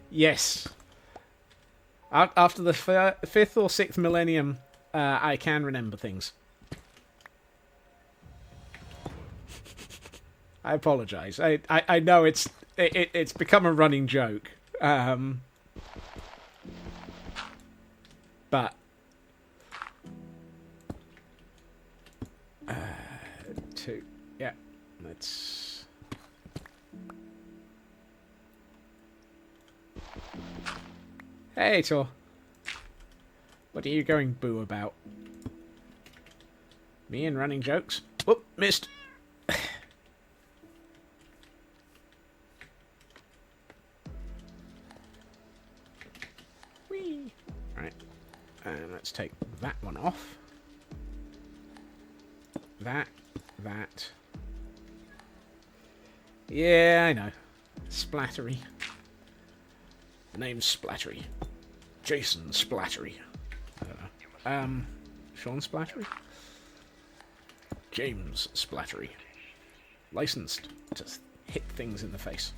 Yes. After the 5th or 6th millennium, I can remember things. I apologize. I know it's become a running joke. But yeah, let's. Hey, Tor. What are you going boo about? Me and running jokes? Whoop, missed. Whee! Right. And let's take that one off. That. Yeah, I know. Splattery. Name's Splattery. Jason Splattery. I don't know. Sean Splattery? James Splattery. Licensed to hit things in the face.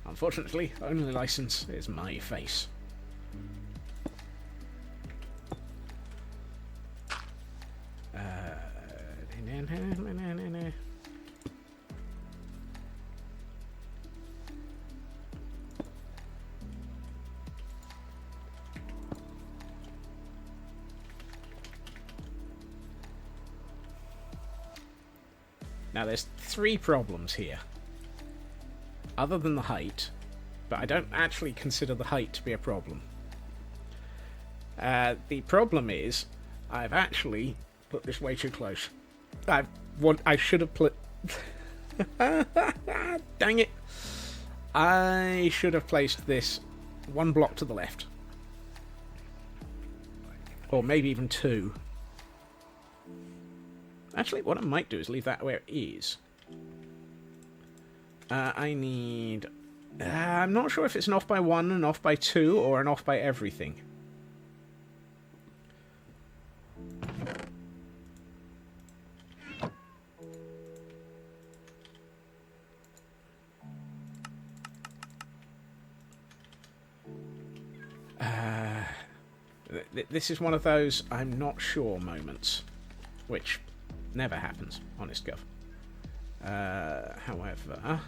Unfortunately, only license is my face. Now, there's 3 problems here. Other than the height, but I don't actually consider the height to be a problem. The problem is, I've actually put this way too close. I should have put... Dang it. I should have placed this one block to the left. Or maybe even two. Actually, what I might do is leave that where it is. I need... I'm not sure if it's an off by 1, an off by 2, or an off by everything. This is one of those I'm not sure moments, which never happens, honest gov. However, I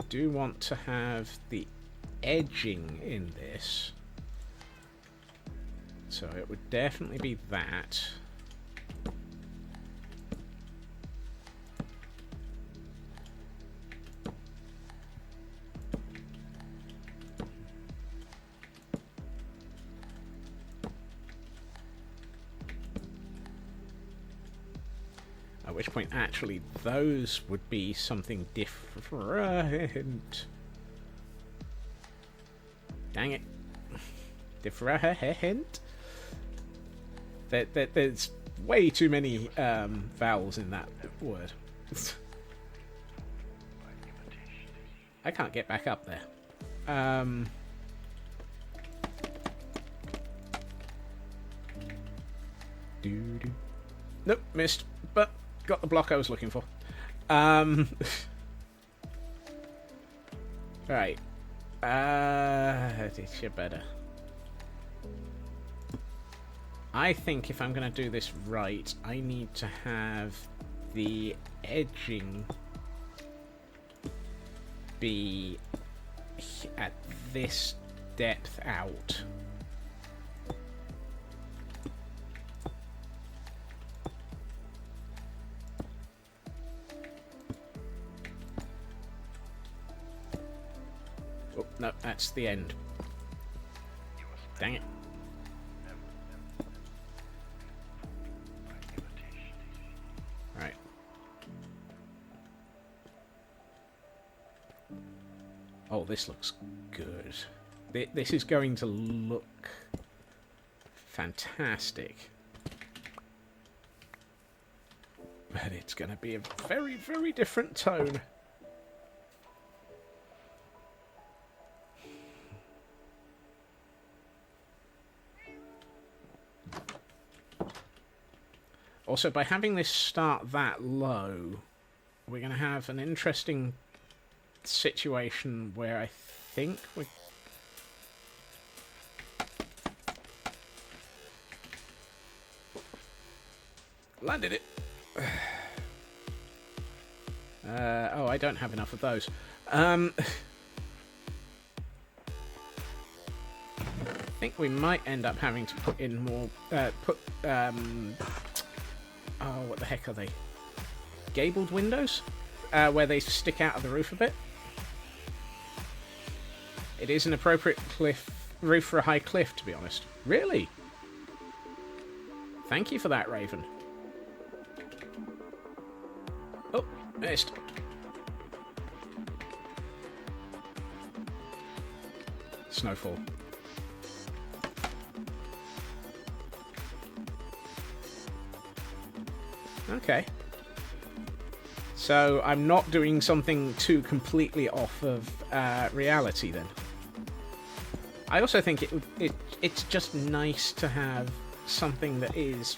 do want to have the edging in this, so it would definitely be that. At which point, actually, those would be something different. Dang it. Different. There's way too many vowels in that word. I can't get back up there. Nope, missed. But got the block I was looking for. Right. It's better. I think if I'm going to do this right, I need to have the edging be at this depth out. Oh, no, that's the end. Dang it. Right. Oh, this looks good. This is going to look fantastic. But it's going to be a very, very different tone. Also, by having this start that low, we're going to have an interesting situation where I think we... Landed it! Oh, I don't have enough of those. I think we might end up having to put in more... oh, what the heck are they? Gabled windows? Where they stick out of the roof a bit. It is an appropriate roof for a high cliff, to be honest. Really? Thank you for that, Raven. Oh, missed. Snowfall. Okay. So I'm not doing something too completely off of reality then. I also think it's just nice to have something that is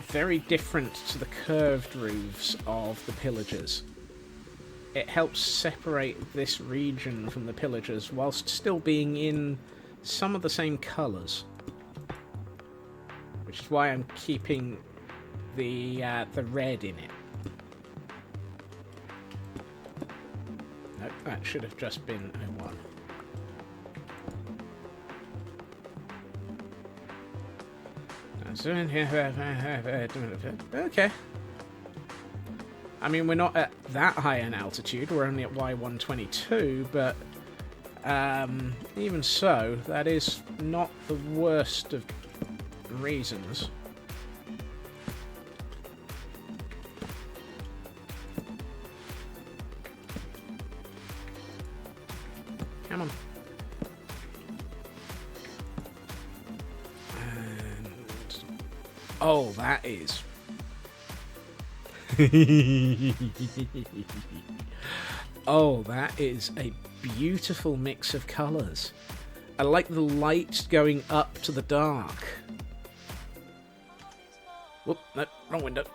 very different to the curved roofs of the pillagers. It helps separate this region from the pillagers whilst still being in some of the same colours. Which is why I'm keeping the red in it. Nope, that should have just been a 1. Okay. I mean, we're not at that high an altitude. We're only at Y122, but even so, that is not the worst of reasons. Come on. And... oh, that is... oh, that is a beautiful mix of colours. I like the light going up to the dark. Whoop, no, wrong window.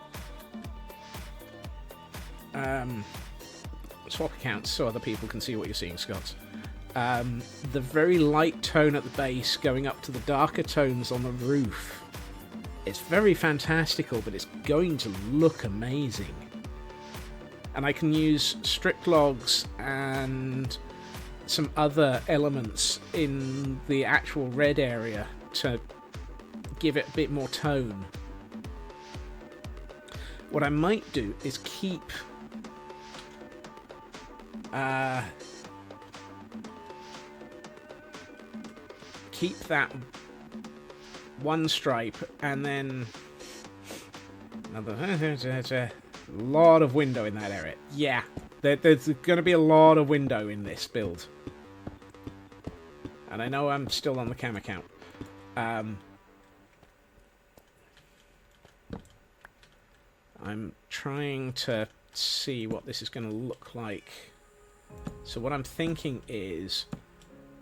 Swap accounts so other people can see what you're seeing, Scott. The very light tone at the base going up to the darker tones on the roof. It's very fantastical, but it's going to look amazing. And I can use strip logs and some other elements in the actual red area to give it a bit more tone. What I might do is keep that one stripe and then another lot of window in that area. Yeah, there's going to be a lot of window in this build. And I know I'm still on the cam account. I'm trying to see what this is going to look like. So what I'm thinking is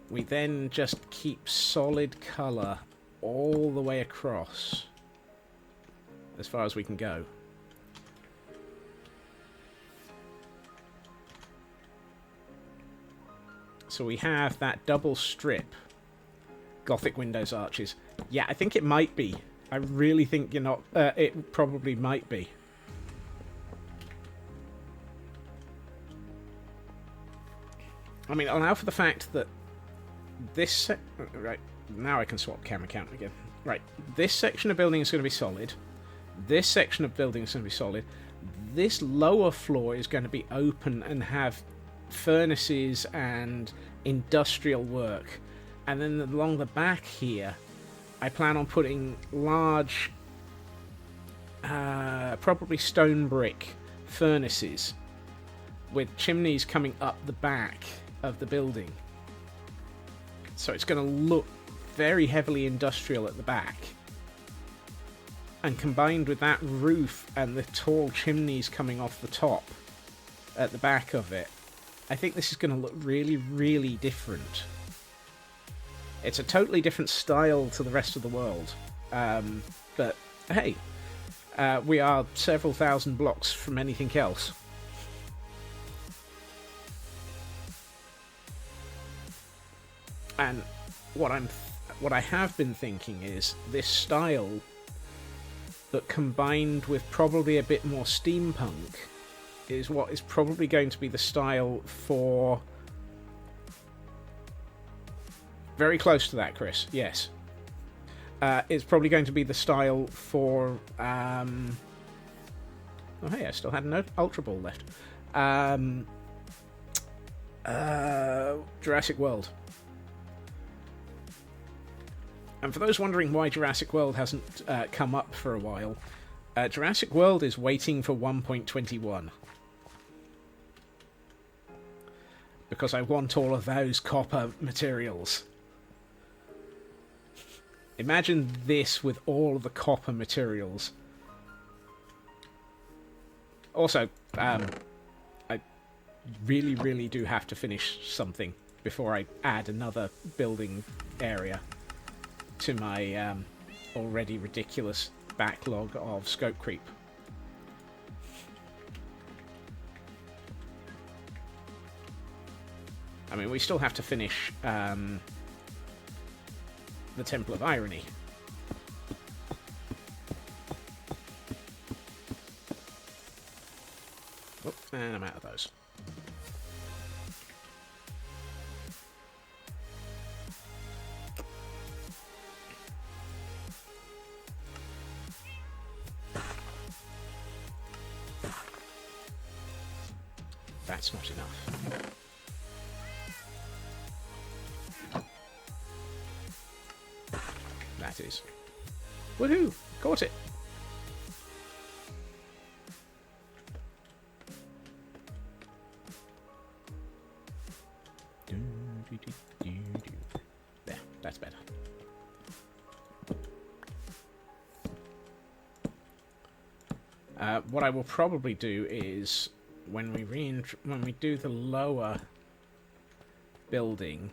we then just keep solid colour all the way across as far as we can go. So we have that double strip. Gothic windows, arches. Yeah, I think it might be. I really think you're not... it probably might be. I mean, allow for the fact that this... right, now I can swap camera count again. Right, this section of building is going to be solid. This section of building is going to be solid. This lower floor is going to be open and have furnaces and industrial work. And then along the back here, I plan on putting large, probably stone brick furnaces with chimneys coming up the back of the building. So it's going to look very heavily industrial at the back. And combined with that roof and the tall chimneys coming off the top at the back of it, I think this is going to look really, really different. It's a totally different style to the rest of the world. But hey, we are several thousand blocks from anything else. And what I have been thinking is this style, but combined with probably a bit more steampunk, is what is probably going to be the style for... very close to that, Chris, yes. It's probably going to be the style for... oh, hey, I still had an Ultra Ball left. Jurassic World. And for those wondering why Jurassic World hasn't come up for a while, Jurassic World is waiting for 1.21. Because I want all of those copper materials. Imagine this with all of the copper materials. Also, I really, really do have to finish something before I add another building area to my already ridiculous backlog of scope creep. I mean, we still have to finish the Temple of Irony. Oh, and I'm out of those. That's not enough. That is. Woohoo! Caught it! What I will probably do is when we do the lower building,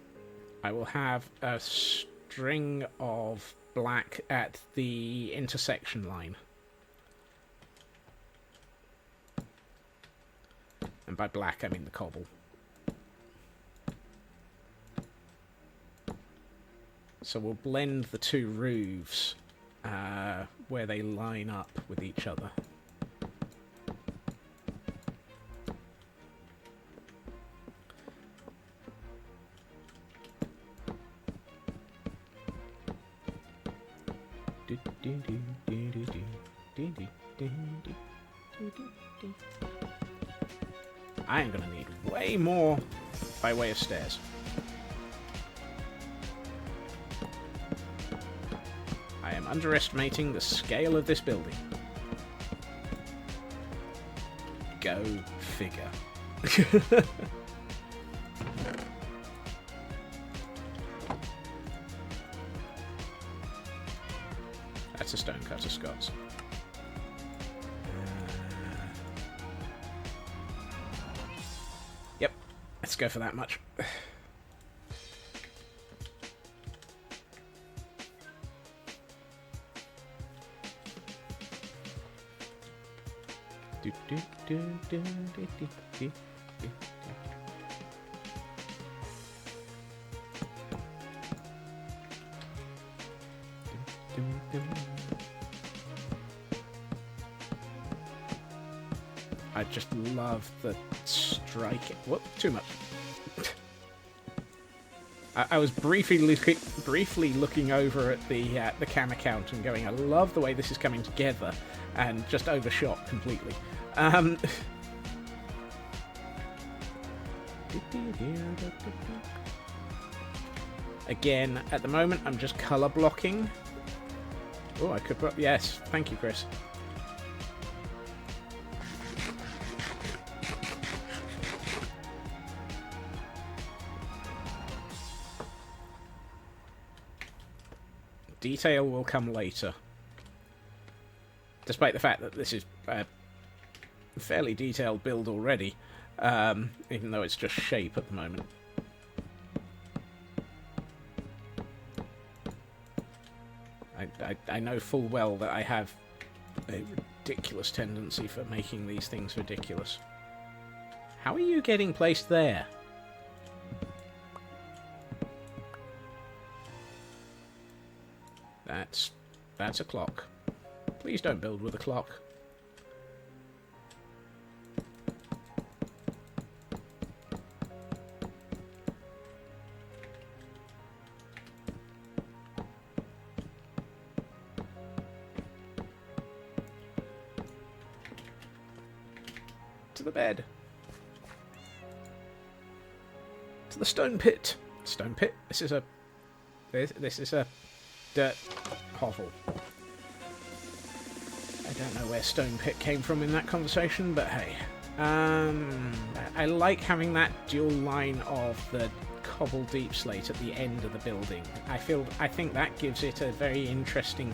I will have a string of black at the intersection line. And by black, I mean the cobble. So we'll blend the two roofs where they line up with each other. I am going to need way more by way of stairs. I am underestimating the scale of this building. Go figure. That's a stonecutter, Scots. Yep, let's go for that much. I just love the striking. What? Too much. I was briefly looking over at the camera count and going, I love the way this is coming together, and just overshot completely. Again, at the moment, I'm just color blocking. Oh, I could put... Yes, thank you, Chris. Detail will come later. Despite the fact that this is a fairly detailed build already, even though it's just shape at the moment. I know full well that I have a ridiculous tendency for making these things ridiculous. How are you getting placed there? That's a clock. Please don't build with a clock. To the bed. To the stone pit. Stone pit. This is a dirt hovel. I don't know where stone pit came from in that conversation, but hey. I like having that dual line of the cobble deep slate at the end of the building. I think that gives it a very interesting.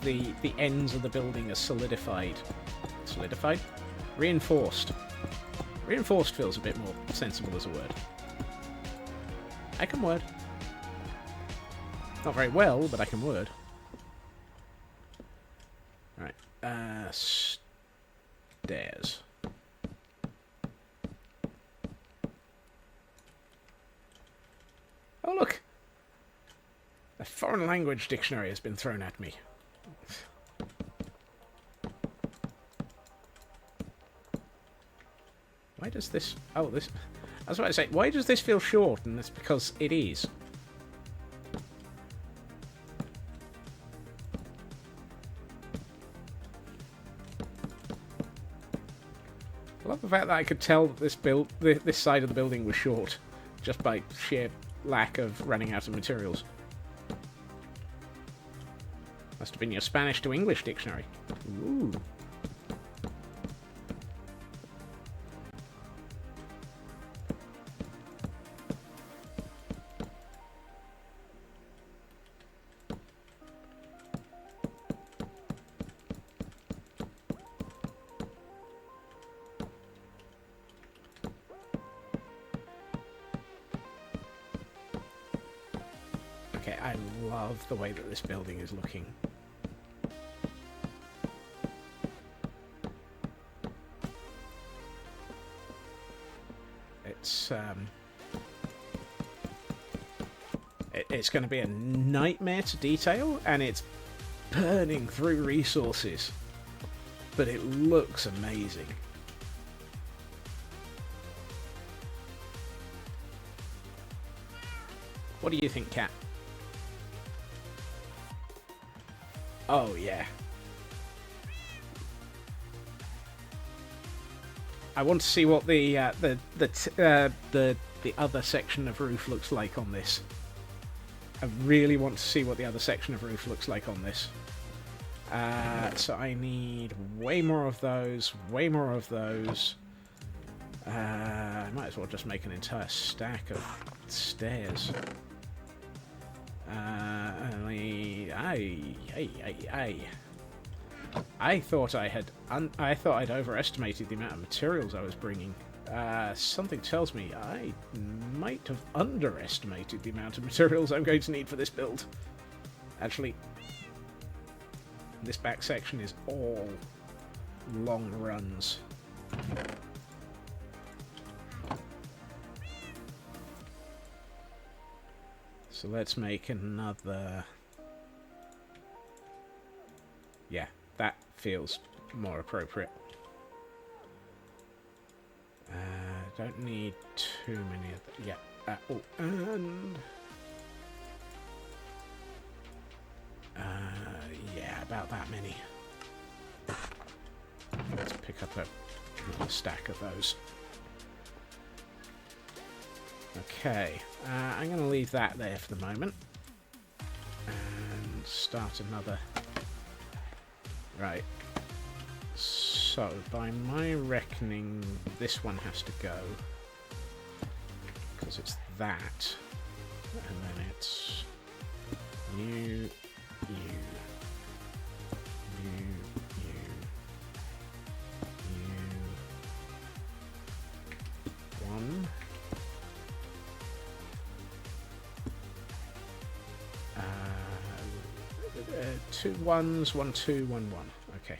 The ends of the building are solidified. Solidified? Reinforced. Reinforced feels a bit more sensible as a word. I can word. Not very well, but I can word. Right. Stairs. Oh, look! A foreign language dictionary has been thrown at me. Why does this... Oh, this... I was about to say, why does this feel short? And it's because it is. I love the fact that I could tell that this side of the building was short, just by sheer lack of running out of materials. Must have been your Spanish to English dictionary. Ooh. Okay, I love the way that this building is looking. It's going to be a nightmare to detail, and it's burning through resources, but it looks amazing. What do you think, Kat? Oh yeah. I want to see what the other section of roof looks like on this. I really want to see what the other section of roof looks like on this. So I need way more of those, way more of those. I might as well just make an entire stack of stairs. I thought I'd overestimated the amount of materials I was bringing. Something tells me I might have underestimated the amount of materials I'm going to need for this build. Actually, this back section is all long runs. So let's make another... Yeah, that feels more appropriate. Don't need too many of them. Yeah. Oh, and... yeah, about that many. Let's pick up another stack of those. Okay, I'm going to leave that there for the moment. And start another... Right. So, by my reckoning, this one has to go. Because it's that. And then it's... you... One. Two ones, 1 2 1 1. Okay.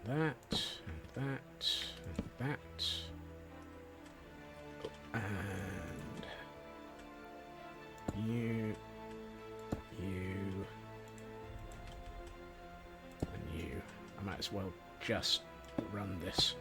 That, and that, and that, and you, and you. I might as well just run this.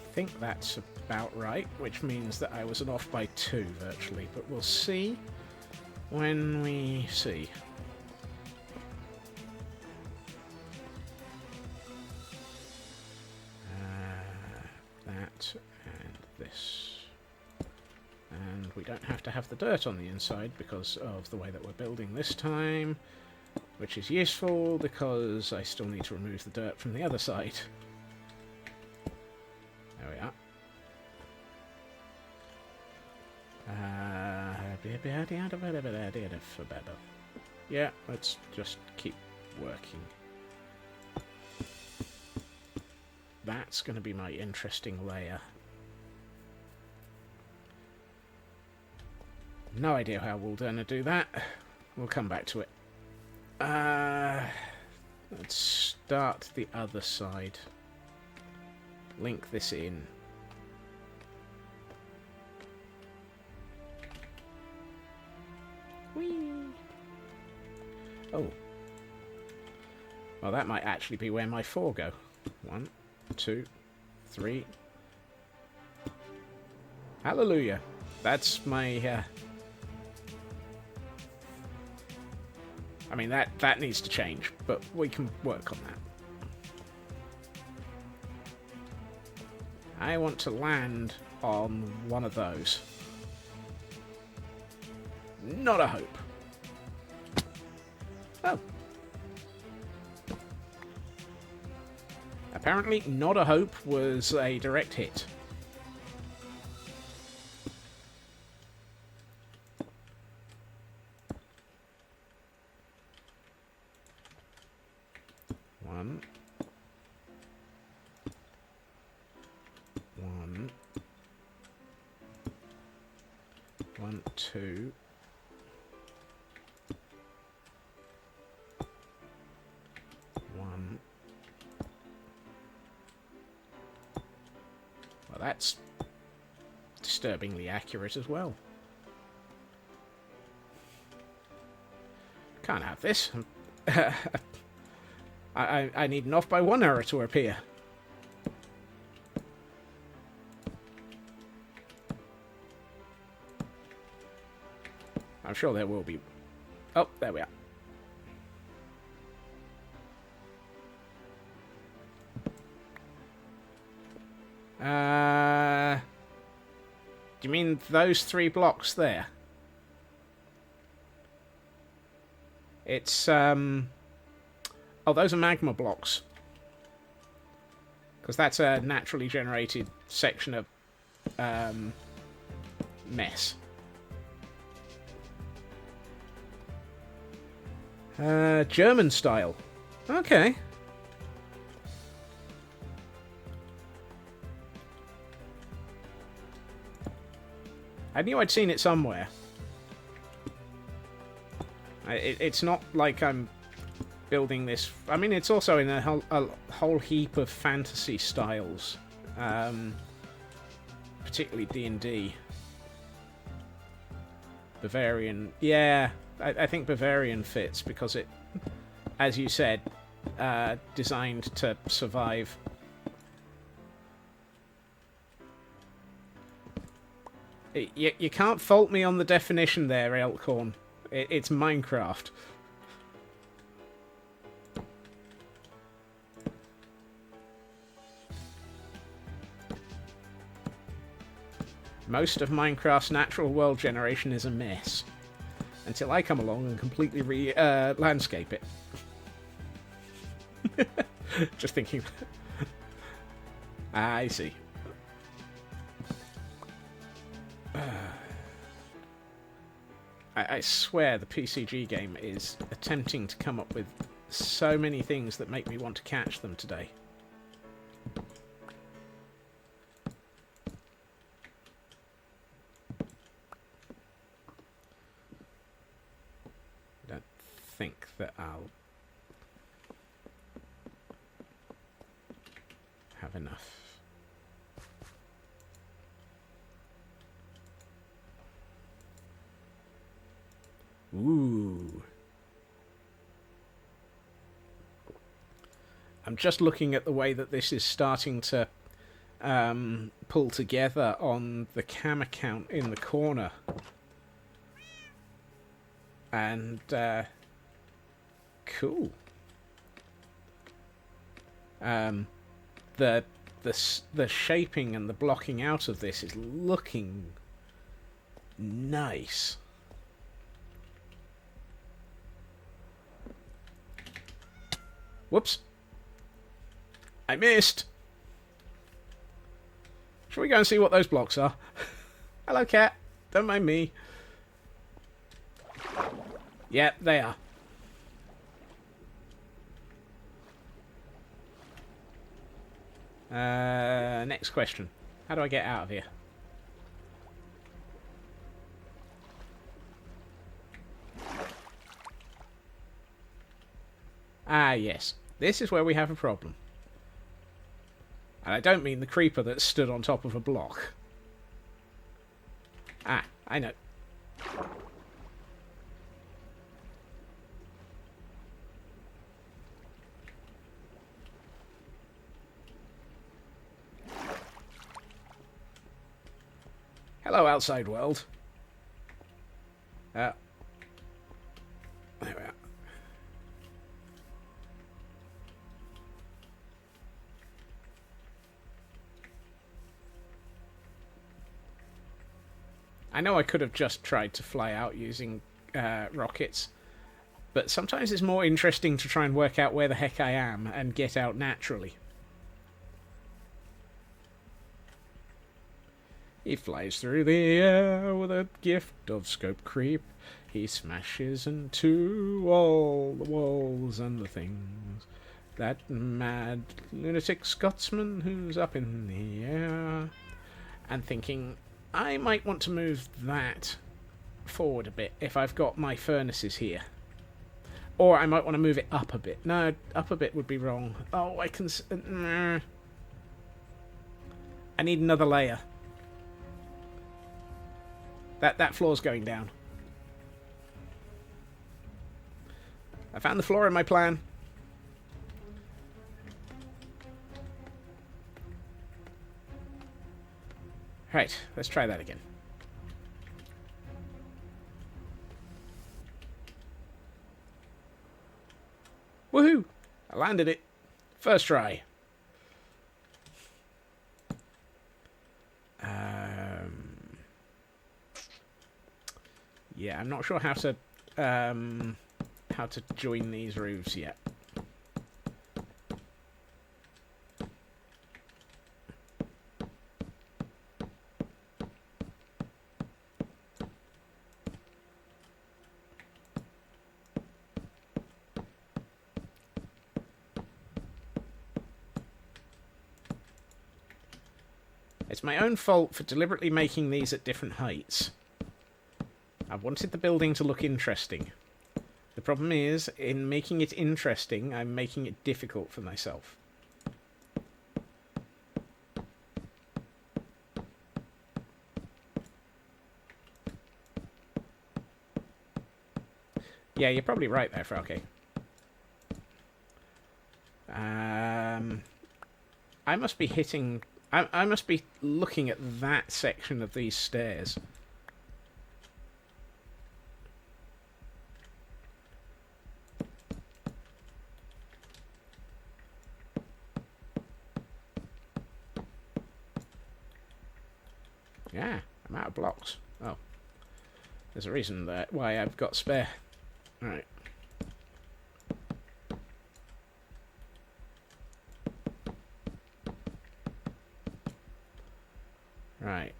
I think that's about right, which means that I was off by 2 virtually, but we'll see when we see. That and this. And we don't have to have the dirt on the inside because of the way that we're building this time, which is useful because I still need to remove the dirt from the other side. There we are. Yeah, let's just keep working. That's going to be my interesting layer. No idea how we're going to do that. We'll come back to it. Let's start the other side. Link this in. Whee! Oh. Well, that might actually be where my 4 go. 1, 2, 3. Hallelujah. That's my... I mean, that needs to change, but we can work on that. I want to land on one of those. Not a hope. Oh. Apparently, not a hope was a direct hit. One. 1, 2. Well, that's disturbingly accurate as well. Can't have this. I need an off by 1 error to appear. I'm sure there will be. Oh, there we are. Do you mean those 3 blocks there? It's, oh, those are magma blocks. Because that's a naturally generated section of, mess. German style. Okay. I knew I'd seen it somewhere. It's not like I'm building this... I mean, it's also in a whole heap of fantasy styles. Particularly D&D. Bavarian... Yeah, I think Bavarian fits because it, as you said, designed to survive. You can't fault me on the definition there, Elkhorn. It's Minecraft. Most of Minecraft's natural world generation is a mess. Until I come along and completely landscape it. Just thinking. I see. I swear the PCG game is attempting to come up with so many things that make me want to catch them today. I don't think that I'll have enough. Ooh. I'm just looking at the way that this is starting to pull together on the cam account in the corner. And, cool. The shaping and the blocking out of this is looking nice. Whoops. I missed. Shall we go and see what those blocks are? Hello, cat. Don't mind me. Yeah, they are. Next question. How do I get out of here? Ah, yes. This is where we have a problem. And I don't mean the creeper that stood on top of a block. Ah, I know. Hello, outside world. There we are. I know I could have just tried to fly out using rockets, but sometimes it's more interesting to try and work out where the heck I am and get out naturally. He flies through the air with a gift of scope creep. He smashes into all the walls and the things. That mad lunatic Scotsman who's up in the air. And thinking, I might want to move that forward a bit if I've got my furnaces here. Or I might want to move it up a bit. No, up a bit would be wrong. Oh, I can... I need another layer. That floor's going down. I found the floor in my plan. Right, let's try that again. Woohoo! I landed it. First try. Yeah, I'm not sure how to join these roofs yet. It's my own fault for deliberately making these at different heights. I wanted the building to look interesting. The problem is, in making it interesting, I'm making it difficult for myself. Yeah, you're probably right there, Frauke. I must be hitting... I must be looking at that section of these stairs. Yeah, I'm out of blocks. Oh. There's a reason that why I've got spare. Alright. Right.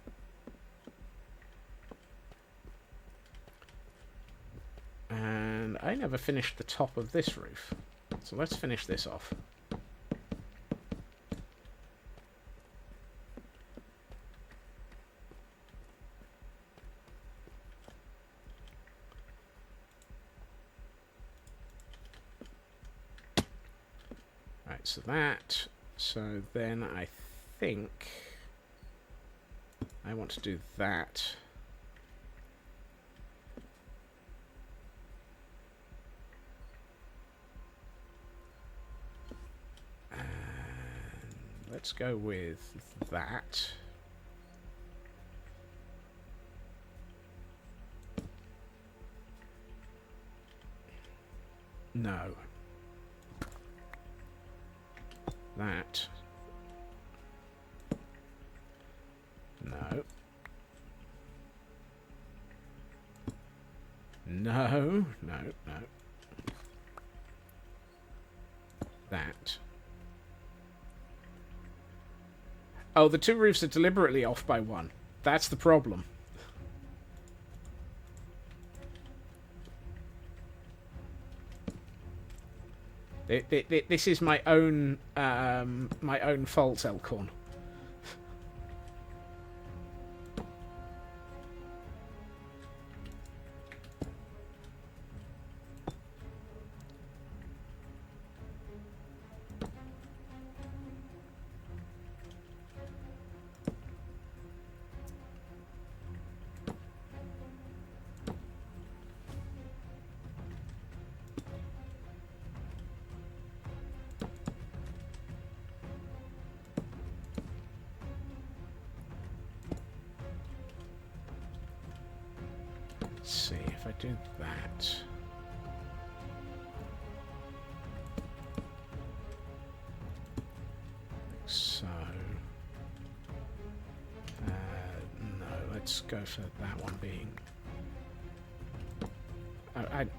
And I never finished the top of this roof. So let's finish this off. Right, so that. So then I think I want to do that. And let's go with that. No. That. No. No, no, no. That. Oh, the two roofs are deliberately off by one. That's the problem. This is my own fault, Elkhorn. let's see if I do that. So, no, let's go for that one being. I'm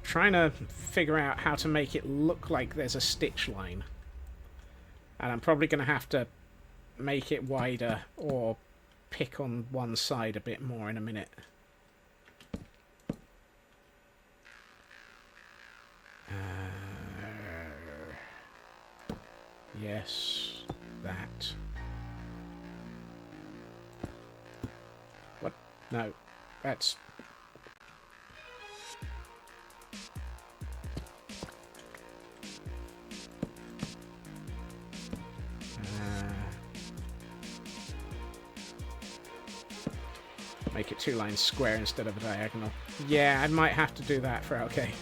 trying to figure out how to make it look like there's a stitch line, and I'm probably going to have to make it wider or pick on one side a bit more in a minute. Yes, that. What? No, that's... Make it 2 lines square instead of a diagonal. Yeah, I might have to do that for okay.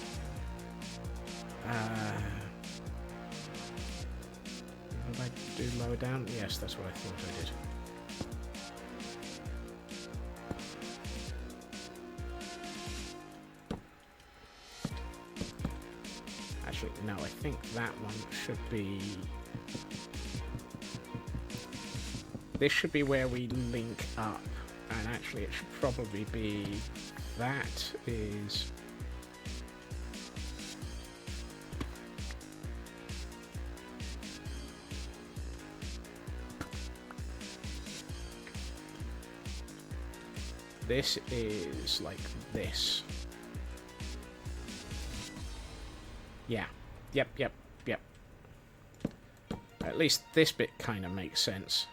What did I do lower down? Yes, that's what I thought I did. Actually, no, I think that one should be... This should be where we link up. And actually, it should probably be... That is... This is like this. Yeah. Yep. At least this bit kind of makes sense.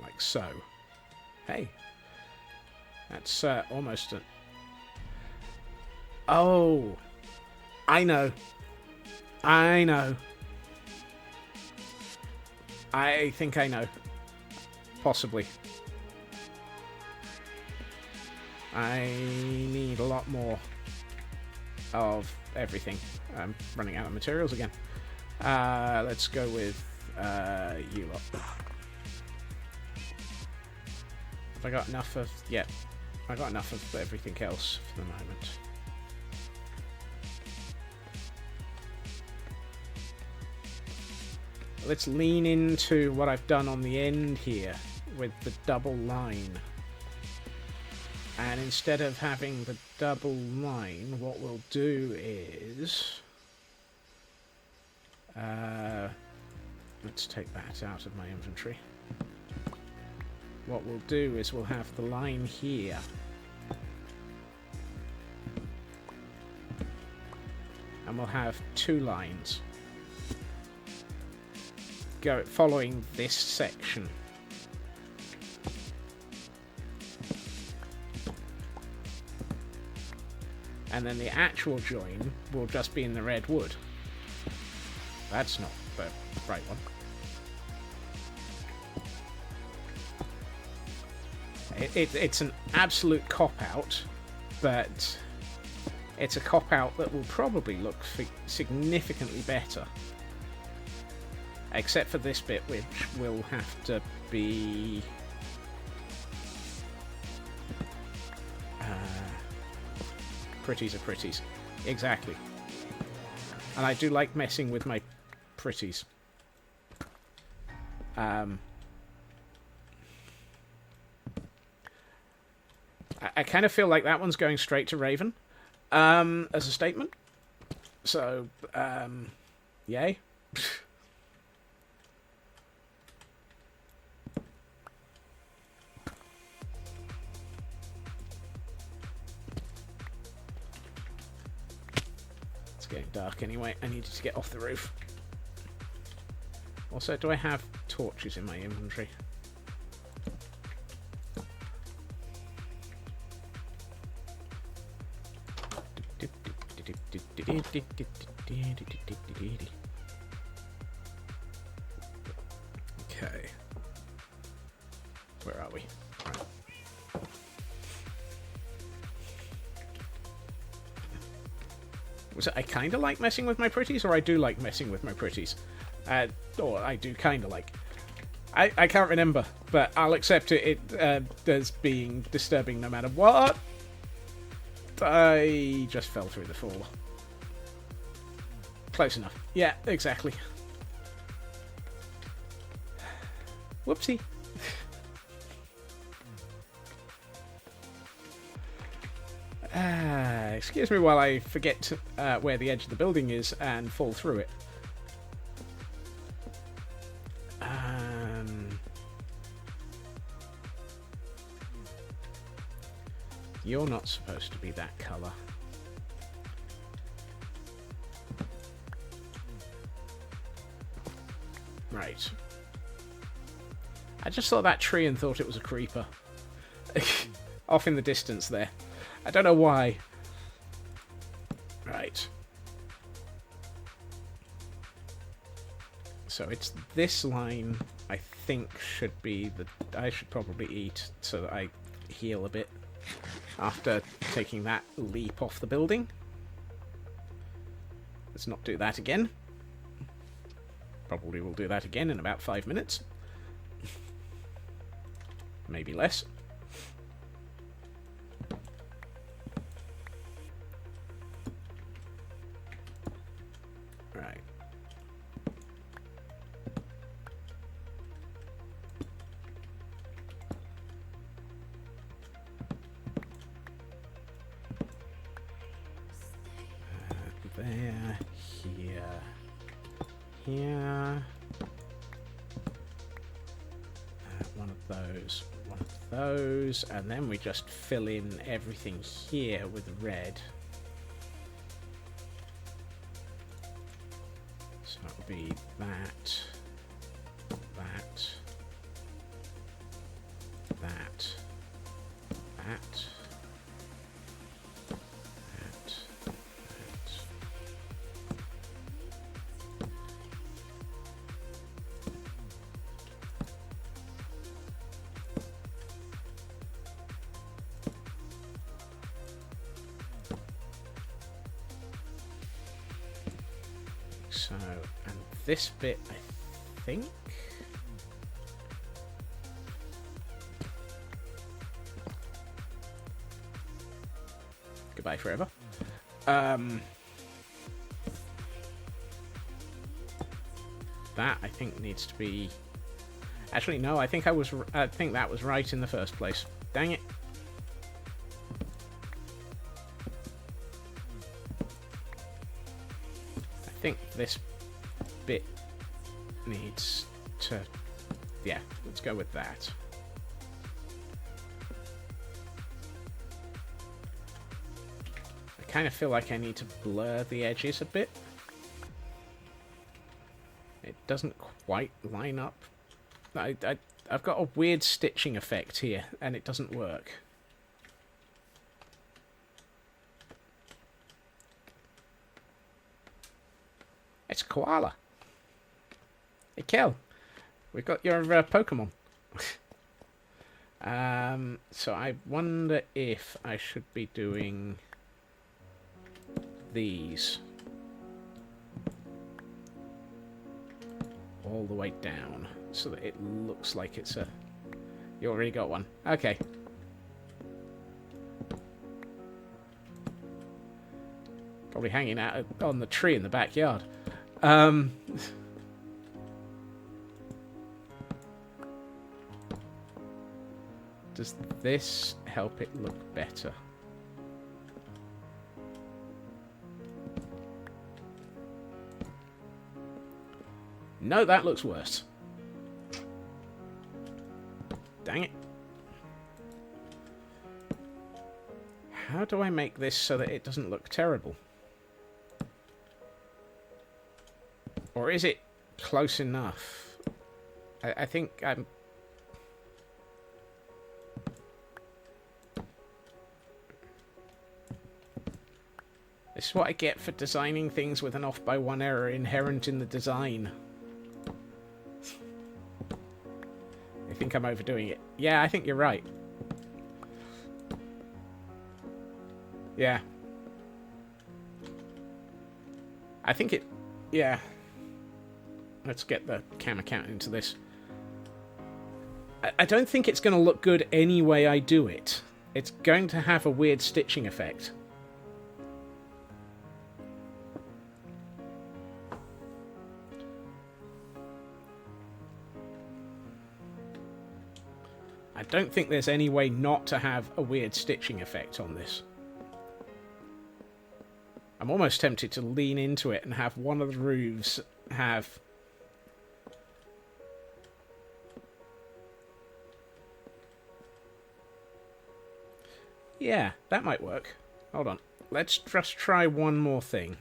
Like so. Hey. That's almost a... Oh! I know. I think I know. Possibly. I need a lot more of everything. I'm running out of materials again. Let's go with you lot. Have I got enough of... Yeah. I got enough of everything else for the moment. Let's lean into what I've done on the end here with the double line. And instead of having the double line, what we'll do is... let's take that out of my inventory. What we'll do is we'll have the line here. And we'll have 2 lines. Go following this section. And then the actual join will just be in the red wood. That's not the right one. It's an absolute cop-out, but it's a cop-out that will probably look significantly better. Except for this bit, which will have to be... pretties are pretties. Exactly. And I do like messing with my pretties. I kind of feel like that one's going straight to Raven as a statement. So, yay. It's getting dark anyway. I need to get off the roof. Also, do I have torches in my inventory? Okay. Where are we? Right. So I kind of like messing with my pretties, or I do like messing with my pretties. Or I do kind of like. I can't remember, but I'll accept it as being disturbing no matter what. I just fell through the floor. Close enough. Yeah, exactly. Whoopsie. Excuse me while I forget where the edge of the building is and fall through it. You're not supposed to be that colour. Right. I just saw that tree and thought it was a creeper. Off in the distance there. I don't know why. Right. So it's this line, I think, should be the... I should probably eat so that I heal a bit after taking that leap off the building. Let's not do that again. Probably will do that again in about 5 minutes. Maybe less. Right. There, here, here. One of those, and then we just fill in everything here with red. So it will be that, that, that, that. So, and this bit, I think... Goodbye forever. That, I think, needs to be... Actually, no, I think that was right in the first place. Dang it. I think this bit needs to... Yeah, let's go with that. I kind of feel like I need to blur the edges a bit. It doesn't quite line up. I've got a weird stitching effect here, and it doesn't work. It's a koala. Hey, Kel. We've got your Pokemon. So I wonder if I should be doing these all the way down so that it looks like it's a... You already got one. Okay. Probably hanging out on the tree in the backyard. Does this help it look better? No, that looks worse. Dang it. How do I make this so that it doesn't look terrible? Or is it close enough? I think I'm... This is what I get for designing things with an off-by-one error inherent in the design. I think I'm overdoing it. Yeah, I think you're right. Yeah. I think it... Yeah. Let's get the camera count into this. I don't think it's going to look good any way I do it. It's going to have a weird stitching effect. I don't think there's any way not to have a weird stitching effect on this. I'm almost tempted to lean into it and have one of the roofs have... Yeah, that might work. Hold on. Let's just try one more thing.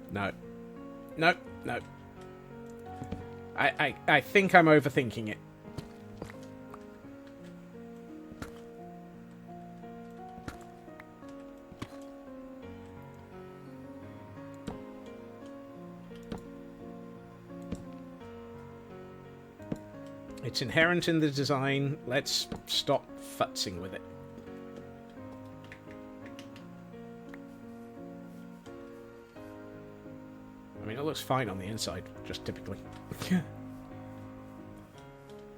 No. No, no. I think I'm overthinking it. It's inherent in the design. Let's stop futzing with it. I mean, it looks fine on the inside, just typically. I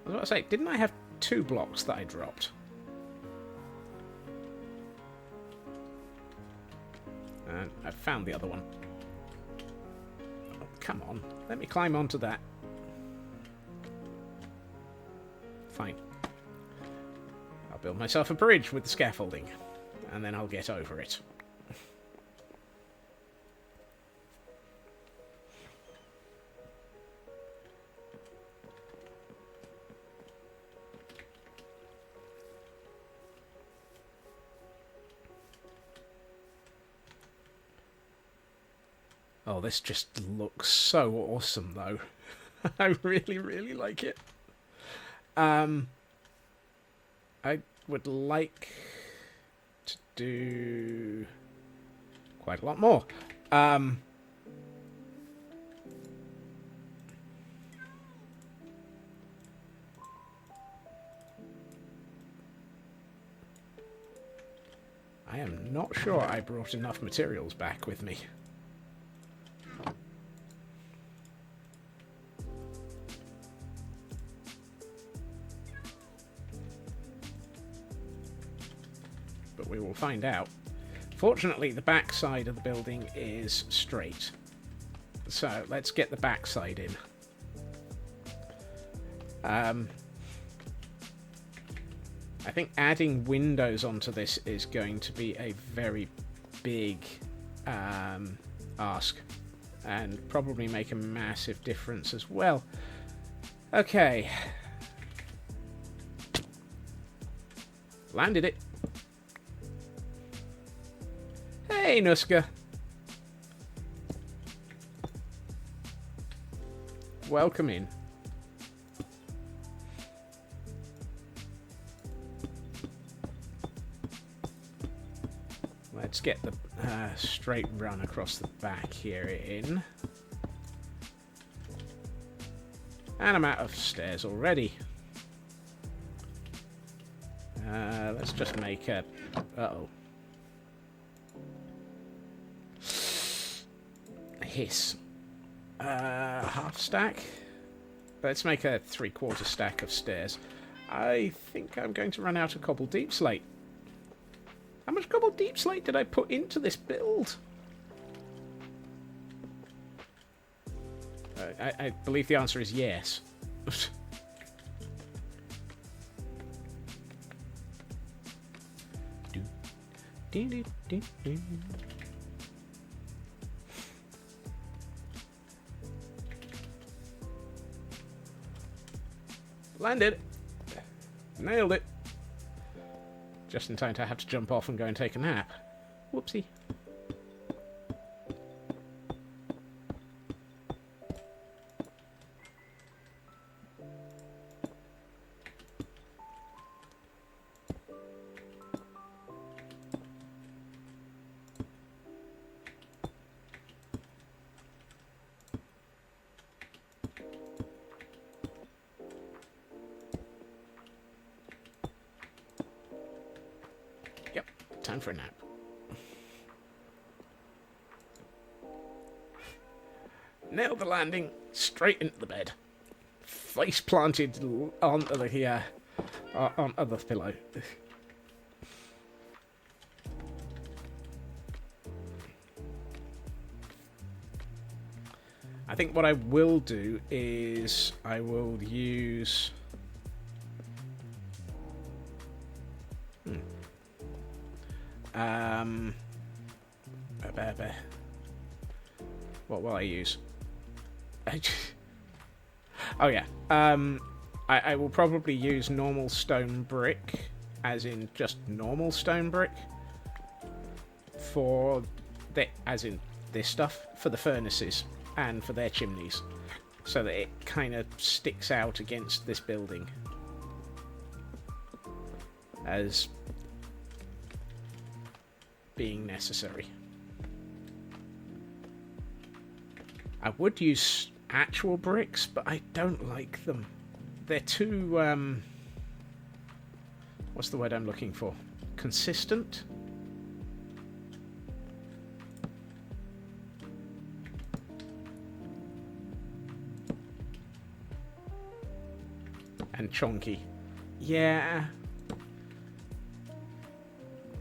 was about to say, didn't I have 2 blocks that I dropped? And I found the other one. Oh, come on. Let me climb onto that. Fine. I'll build myself a bridge with the scaffolding, and then I'll get over it. Oh, this just looks so awesome, though. I really, really like it. I would like to do quite a lot more. I am not sure I brought enough materials back with me. But we will find out. Fortunately, the back side of the building is straight. So let's get the back side in. I think adding windows onto this is going to be a very big ask, and probably make a massive difference as well. Okay. Landed it. Hey, Nuska. Welcome in. Let's get the straight run across the back here in. And I'm out of stairs already. Let's just make a... Uh-oh. Hiss. Half stack? Let's make a 3/4 stack of stairs. I think I'm going to run out of cobble deep slate. How much cobble deep slate did I put into this build? I believe the answer is yes. Landed. Nailed it. Just in time to have to jump off and go and take a nap. Whoopsie. time for a nap. Nailed the landing straight into the bed. Face planted onto the pillow. I think what I will do is I will use... What will I use? Oh yeah. I will probably use normal stone brick, as in just normal stone brick, for as in this stuff, for the furnaces and for their chimneys, so that it kind of sticks out against this building as being necessary. I would use actual bricks, but I don't like them. They're too, what's the word I'm looking for? Consistent? And chonky. Yeah.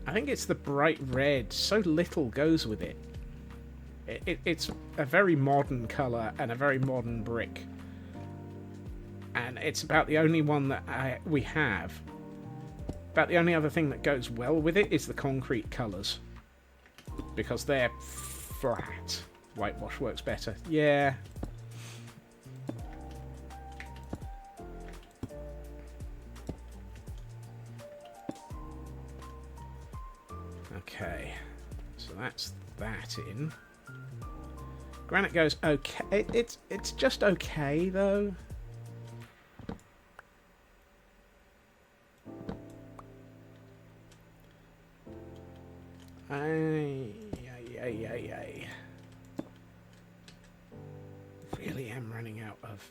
I think it's the bright red. So little goes with it. It's a very modern colour and a very modern brick. And it's about the only one that we have. About the only other thing that goes well with it is the concrete colours. Because they're flat. Whitewash works better. Yeah. Okay. So that's that in. Granite goes okay. It's just okay though. Really am running out of...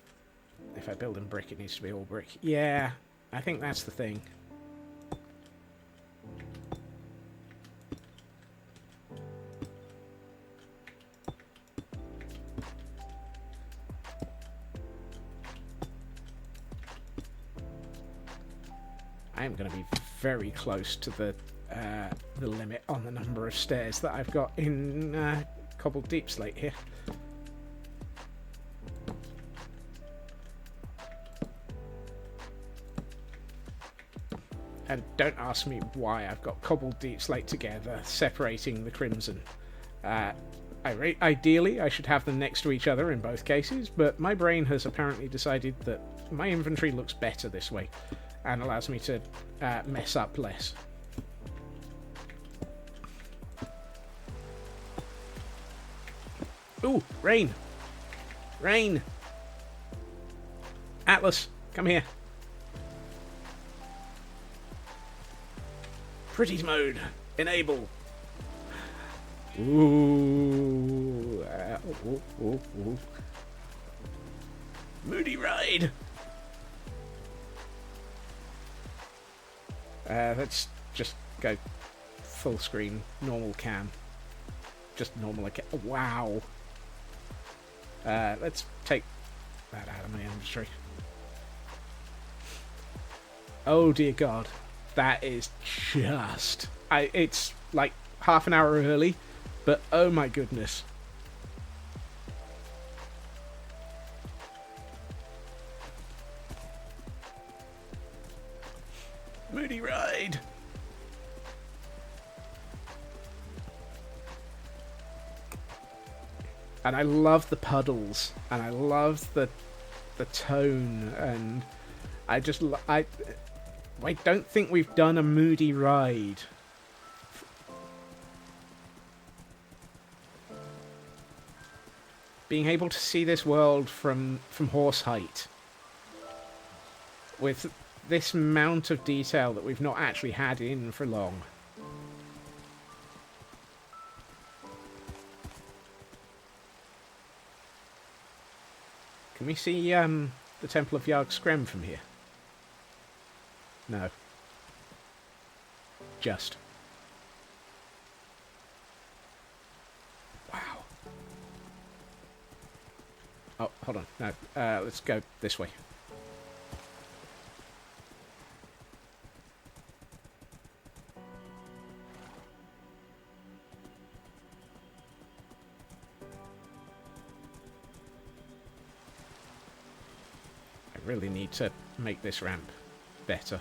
If I build in brick, it needs to be all brick. Yeah, I think that's the thing. I am going to be very close to the limit on the number of stairs that I've got in cobbled deep slate here. And don't ask me why I've got cobbled deep slate together, separating the crimson. Ideally, I should have them next to each other in both cases, but my brain has apparently decided that my inventory looks better this way, and allows me to mess up less. Ooh, rain! Rain! Atlas, come here. Pretties mode, enable. Ooh, ooh. Moody ride. Let's just go full screen, normal cam. Just normal again. Wow. Let's take that out of my inventory. Oh dear God. That is just... it's like half an hour early, but oh my goodness. Moody ride. And I love the puddles, and I love the tone, and I just I don't think we've done a moody ride. Being able to see this world from horse height, with this amount of detail that we've not actually had in for long. Can we see the Temple of Yag Skrem from here? No. Just. Oh, hold on. No, let's go this way. I really need to make this ramp better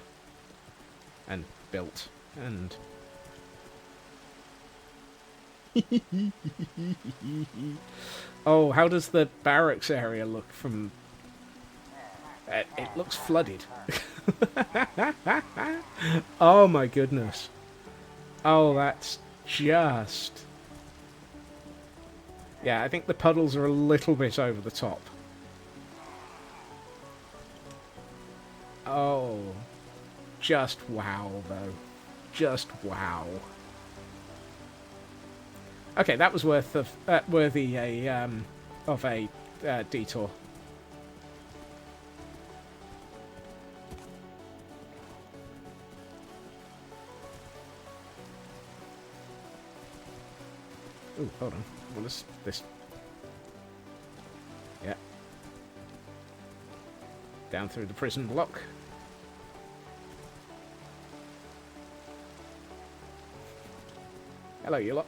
and built and oh, how does the barracks area look from it looks flooded. Oh my goodness. Oh, that's just yeah, I think the puddles are a little bit over the top. Oh, just wow, though. Just wow. Okay, that was worthy of a detour. Ooh, hold on. What is this? Yeah. Down through the prison block. Hello, you lot.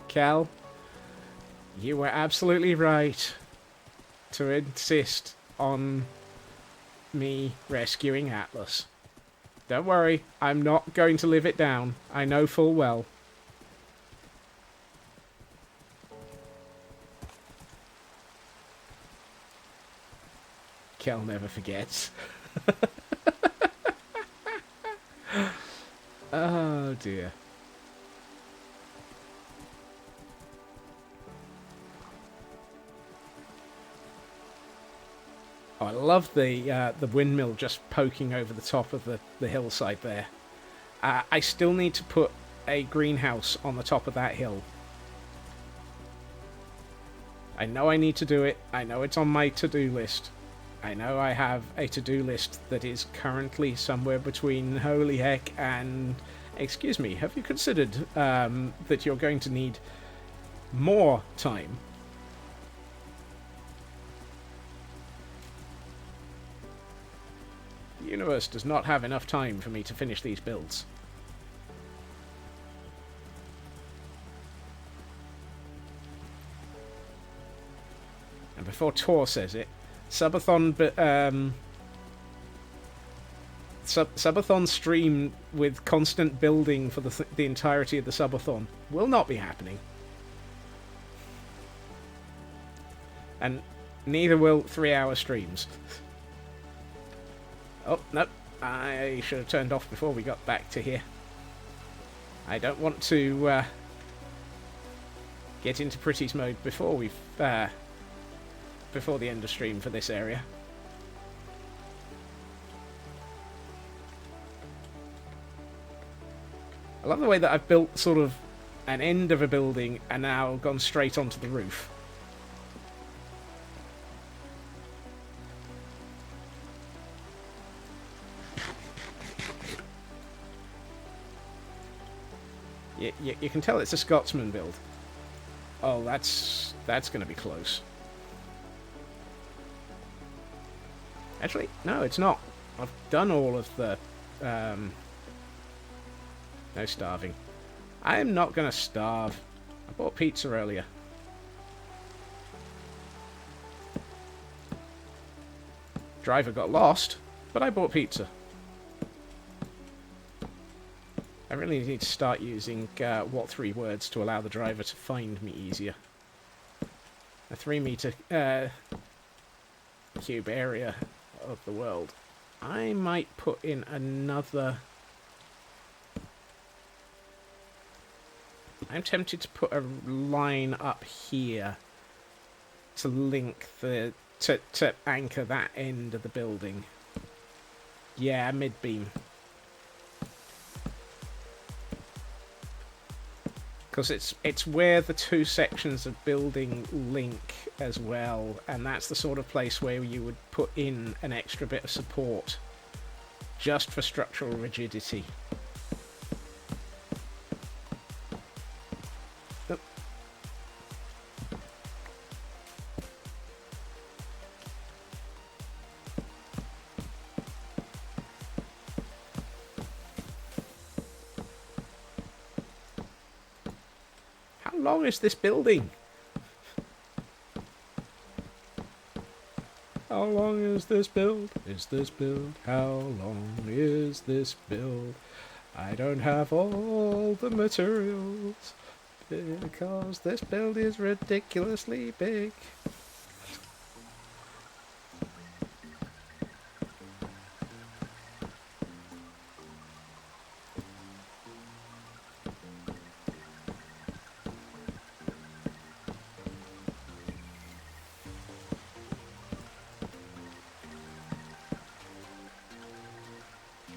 Cal, you were absolutely right to insist on me rescuing Atlas. Don't worry, I'm not going to live it down. I know full well. Kel never forgets. Oh dear. Oh, I love the windmill just poking over the top of the hillside there. I still need to put a greenhouse on the top of that hill. I know I need to do it. I know it's on my to-do list. I know I have a to-do list that is currently somewhere between holy heck and... Excuse me, have you considered that you're going to need more time? The universe does not have enough time for me to finish these builds. And before Tor says it, Subathon Subathon stream with constant building for the entirety of the Subathon will not be happening. And neither will 3-hour streams. Oh, no. I should have turned off before we got back to here. I don't want to get into Pretty's mode before we've before the end of stream for this area. I love the way that I've built sort of an end of a building and now gone straight onto the roof. You can tell it's a Scotsman build. Oh, that's going to be close. Actually, no, it's not. I've done all of the... no starving. I am not going to starve. I bought pizza earlier. Driver got lost, but I bought pizza. I really need to start using what 3 words to allow the driver to find me easier. A 3-meter cube area of the world. I might put in another... I'm tempted to put a line up here to link the... to anchor that end of the building. Yeah, mid-beam. Because it's where the two sections of building link as well, and that's the sort of place where you would put in an extra bit of support just for structural rigidity. Oh. How long is this building? How long is this build? Is this build? How long is this build? I don't have all the materials because this build is ridiculously big.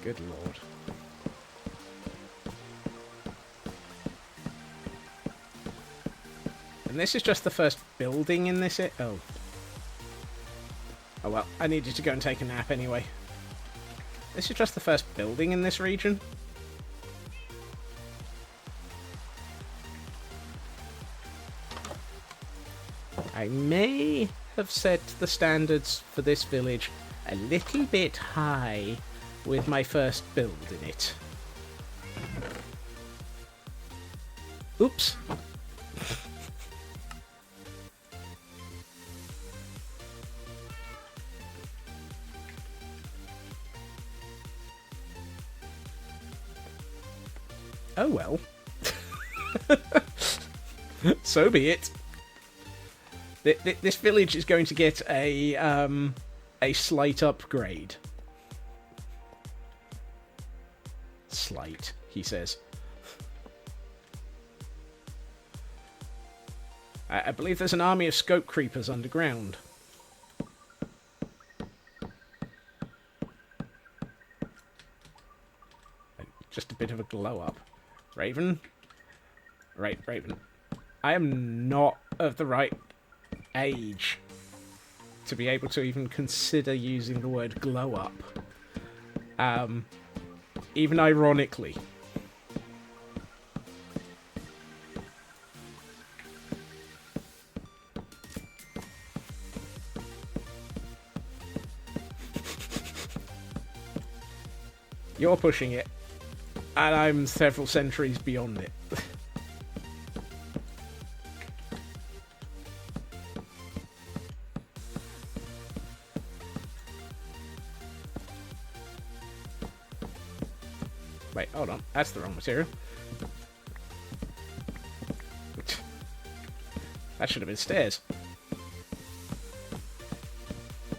Good lord. And this is just the first building in this. Oh. Oh well, I needed to go and take a nap anyway. This is just the first building in this region. I may have set the standards for this village a little bit high with my first build in it. Oops. Oh well. So be it. This village is going to get a slight upgrade. Slight, he says. I believe there's an army of scope creepers underground. Just a bit of a glow up. Raven? Right, Raven. I am not of the right age to be able to even consider using the word glow up. Even ironically. You're pushing it, and I'm several centuries beyond it. Wait, hold on. That's the wrong material. That should have been stairs.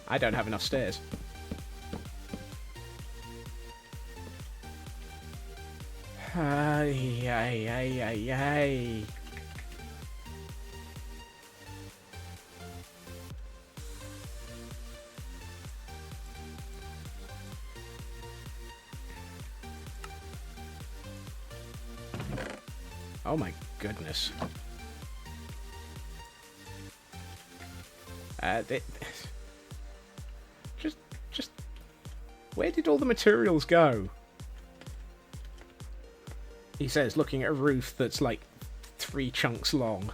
I don't have enough stairs. Ay, ay, ay, ay, ay. Oh my goodness. Just, where did all the materials go? He says, looking at a roof that's like 3 chunks long.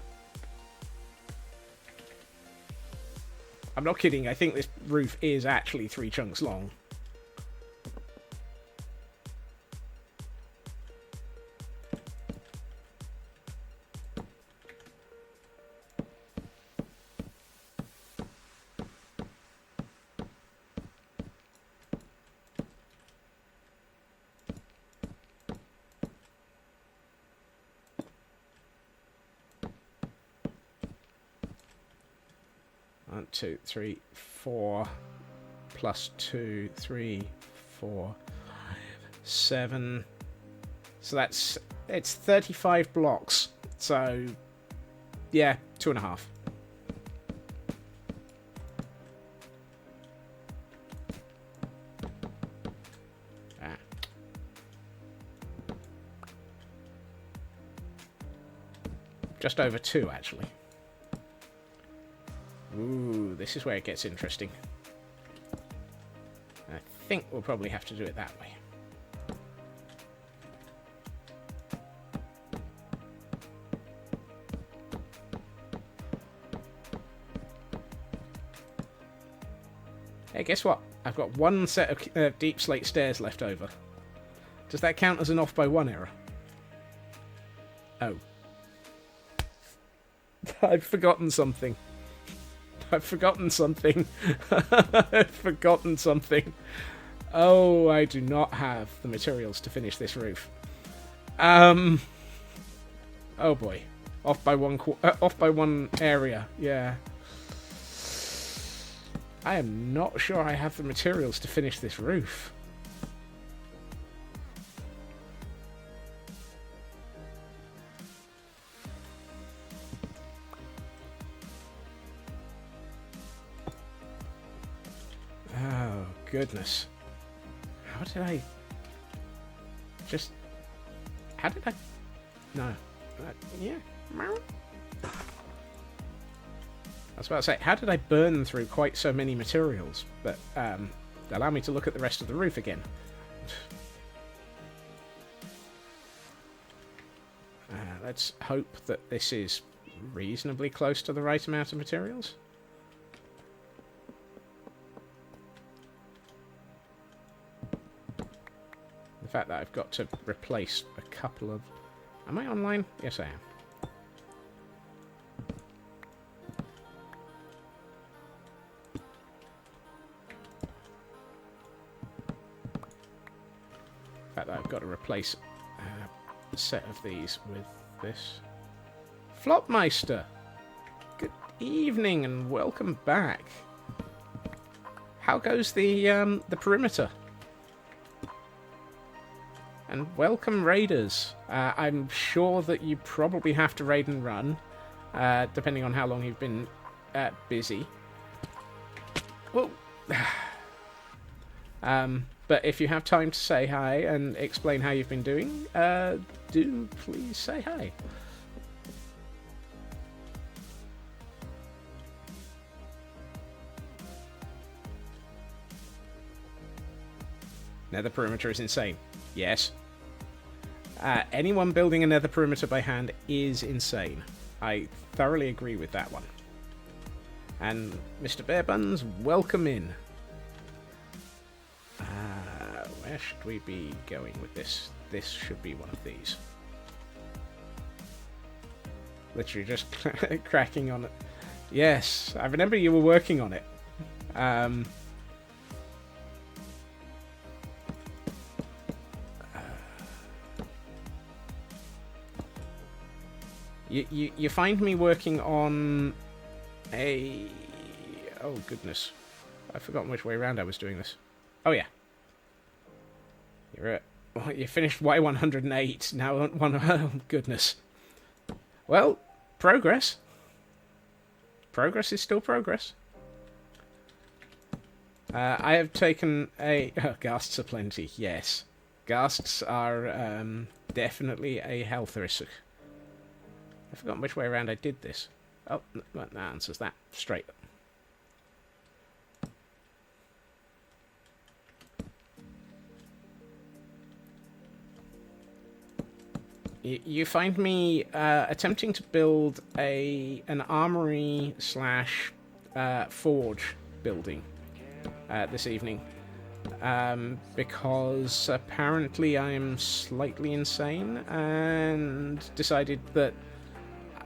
I'm not kidding, I think this roof is actually 3 chunks long. One, 2, 3, 4, plus 2, 3, 4, 5, 7. So it's 35 blocks. So, yeah, 2.5. Just over 2, actually. Ooh, this is where it gets interesting. I think we'll probably have to do it that way. Hey, guess what? I've got one set of deep slate stairs left over. Does that count as an off by 1 error? Oh. I've forgotten something. I've forgotten something. I've forgotten something. Oh, I do not have the materials to finish this roof. Oh boy. Off by one area. Yeah. I am not sure I have the materials to finish this roof. Oh, goodness. How did I... How did I... No. Yeah. I was about to say, how did I burn through quite so many materials? But, allow me to look at the rest of the roof again. Let's hope that this is reasonably close to the right amount of materials. The fact that I've got to replace a couple of... Am I online? Yes, I am. The fact that I've got to replace a set of these with this. Flopmeister! Good evening and welcome back. How goes the perimeter? And welcome, raiders. I'm sure that you probably have to raid and run, depending on how long you've been busy. Well, but if you have time to say hi and explain how you've been doing, do please say hi. Nether perimeter is insane. Yes. Anyone building a nether perimeter by hand is insane. I thoroughly agree with that one. And Mr. Barebuns, welcome in. Where should we be going with this? This should be one of these. Literally just cracking on it. Yes, I remember you were working on it. You find me working on a... Oh, goodness. I've forgotten which way around I was doing this. Oh, yeah. You're at... Well, you finished Y108. Now, oh, goodness. Well, progress. Progress is still progress. I have taken a... Oh, ghasts are plenty, yes. Ghasts are definitely a health risk. I've forgotten which way around I did this. Oh, that answers that straight. You find me attempting to build an armoury slash forge building this evening. Because apparently I am slightly insane and decided that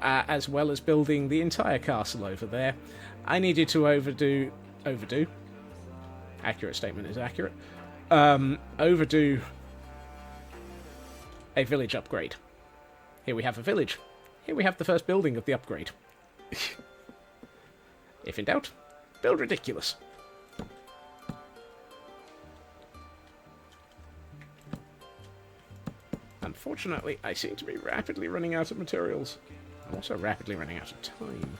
as well as building the entire castle over there, I needed to overdo, accurate statement is accurate, overdo a village upgrade. Here we have a village. Here we have the first building of the upgrade. If in doubt, build ridiculous. Unfortunately, I seem to be rapidly running out of materials. I'm also rapidly running out of time.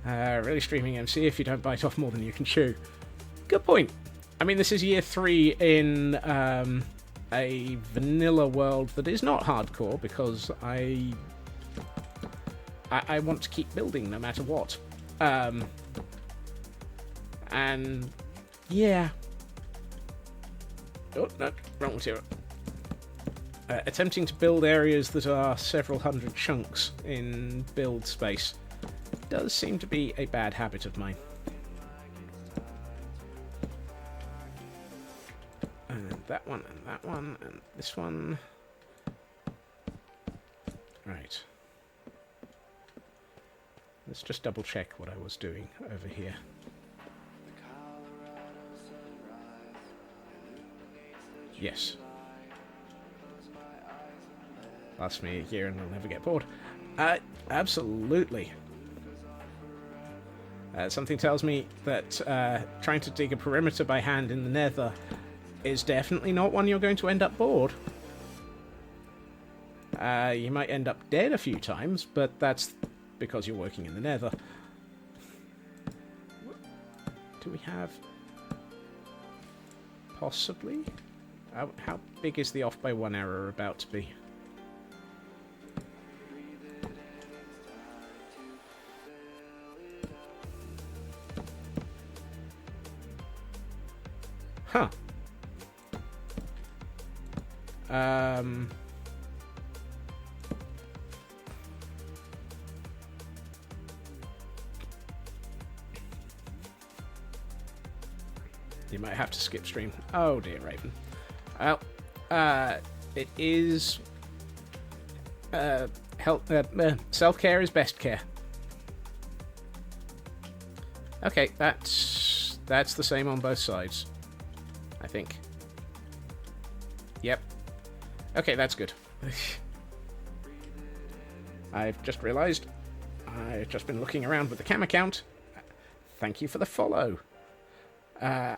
Really streaming MC if you don't bite off more than you can chew. Good point. I mean, this is year 3 in a vanilla world that is not hardcore because I want to keep building no matter what. And yeah. Oh no, wrong material. Attempting to build areas that are several hundred chunks in build space does seem to be a bad habit of mine. And that one, and that one, and this one. Right. Let's just double check what I was doing over here. Yes. Last me a year and I'll never get bored. Absolutely. Something tells me that trying to dig a perimeter by hand in the nether is definitely not one you're going to end up bored. You might end up dead a few times, but that's because you're working in the nether. Do we have... Possibly? How big is the off by 1 error about to be? Huh. You might have to skip stream. Oh dear, Raven. Well, it is... self-care is best care. Okay, that's the same on both sides, I think. Yep. Okay, that's good. I've just realised I've just been looking around with the cam account. Thank you for the follow. Yeah,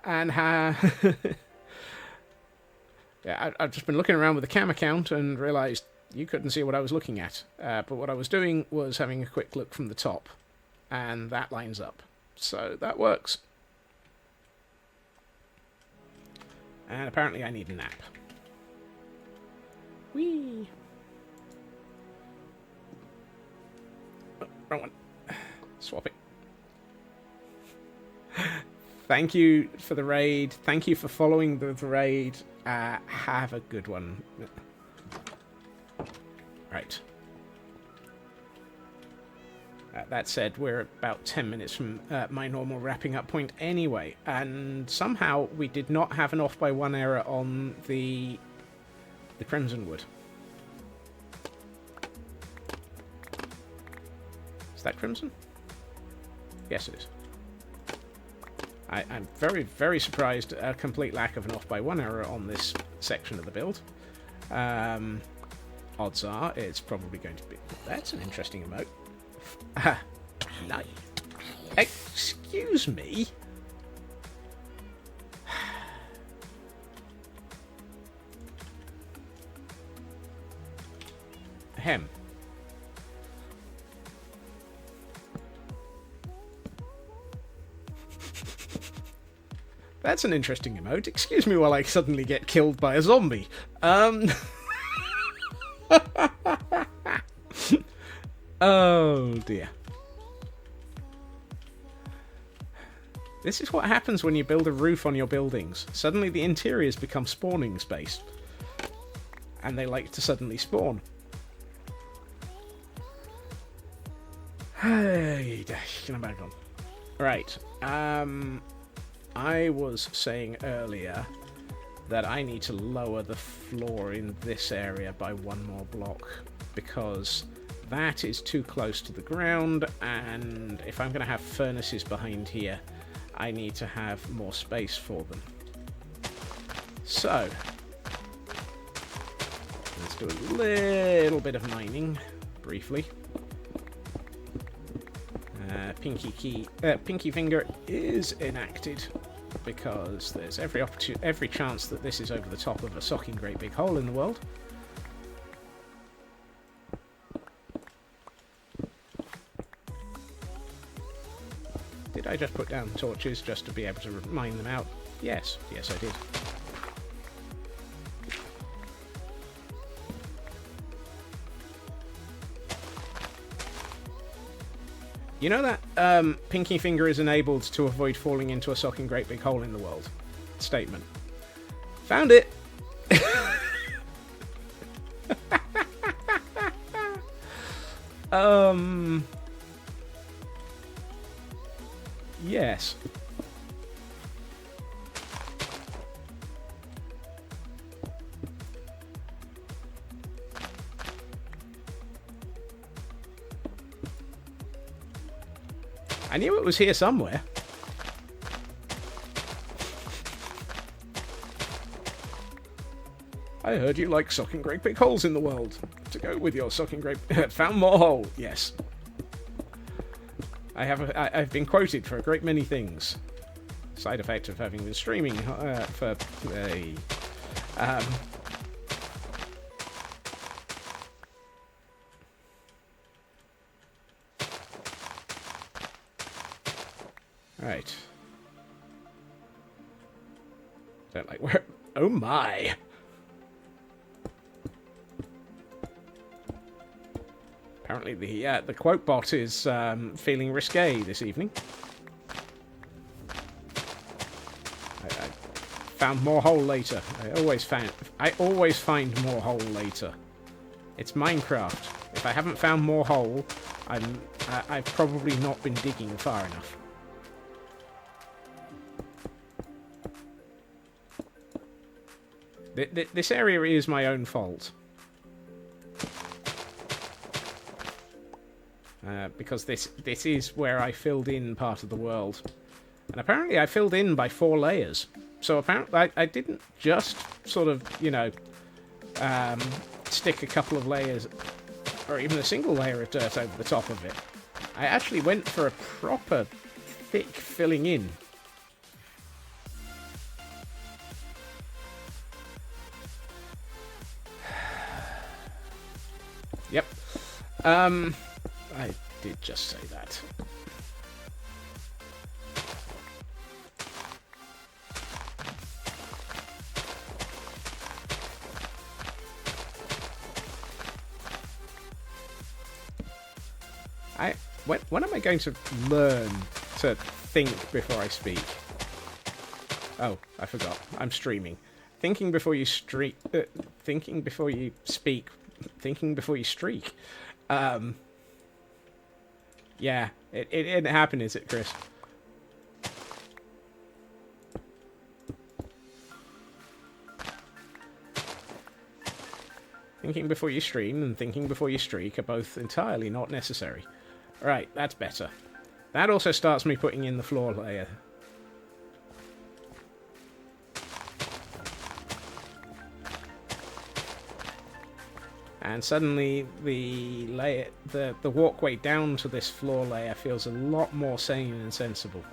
I've just been looking around with the cam account and realised you couldn't see what I was looking at. But what I was doing was having a quick look from the top, and that lines up. So that works. And apparently I need a nap. Whee! Oh, wrong one. Swap it. Thank you for the raid. Thank you for following the raid. Have a good one. Right. That said, we're about 10 minutes from my normal wrapping up point anyway, and somehow we did not have an off by 1 error on the Crimson Wood. Is that Crimson? Yes, it is. I'm very, very surprised at a complete lack of an off by 1 error on this section of the build. Odds are it's probably going to be... That's an interesting emote. No. Excuse me? Ahem. That's an interesting emote. Excuse me while I suddenly get killed by a zombie. Oh dear. This is what happens when you build a roof on your buildings. Suddenly the interiors become spawning space. And they like to suddenly spawn. Hey, can I back on? Right. I was saying earlier that I need to lower the floor in this area by 1 more block because that is too close to the ground, and if I'm going to have furnaces behind here, I need to have more space for them. So, let's do a little bit of mining, briefly. Pinky finger is enacted because there's every chance that this is over the top of a socking great big hole in the world. Did I just put down torches just to be able to mine them out? Yes. Yes, I did. You know that pinky finger is enabled to avoid falling into a socking great big hole in the world statement? Found it! Yes. I knew it was here somewhere. I heard you like socking great big holes in the world. To go with your socking great... Found more hole. Yes. I've been quoted for a great many things. Side effect of having been streaming for a... Right. Don't like where... Oh my! Apparently the quote bot is feeling risque this evening. I found more hole later. I always find more hole later. It's Minecraft. If I haven't found more hole, I've probably not been digging far enough. This area is my own fault. Because this is where I filled in part of the world. And apparently I filled in by 4 layers. So apparently I didn't just sort of, you know, stick a couple of layers, or even a single layer of dirt over the top of it. I actually went for a proper thick filling in. Yep. I did just say that. When am I going to learn to think before I speak? Oh, I forgot. I'm streaming. Thinking before you thinking before you speak. Thinking before you streak. Yeah, it didn't happen, is it, Chris? Thinking before you stream and thinking before you streak are both entirely not necessary. Right, that's better. That also starts me putting in the floor layer. And suddenly the walkway down to this floor layer feels a lot more sane and sensible.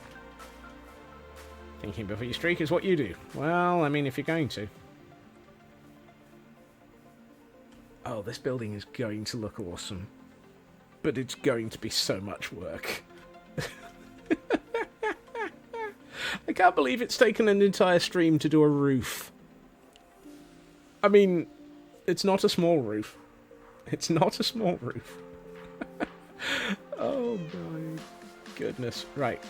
Thinking before you streak is what you do. Well, I mean, if you're going to. Oh, this building is going to look awesome. But it's going to be so much work. I can't believe it's taken an entire stream to do a roof. I mean, it's not a small roof. It's not a small roof. Oh my goodness. Right.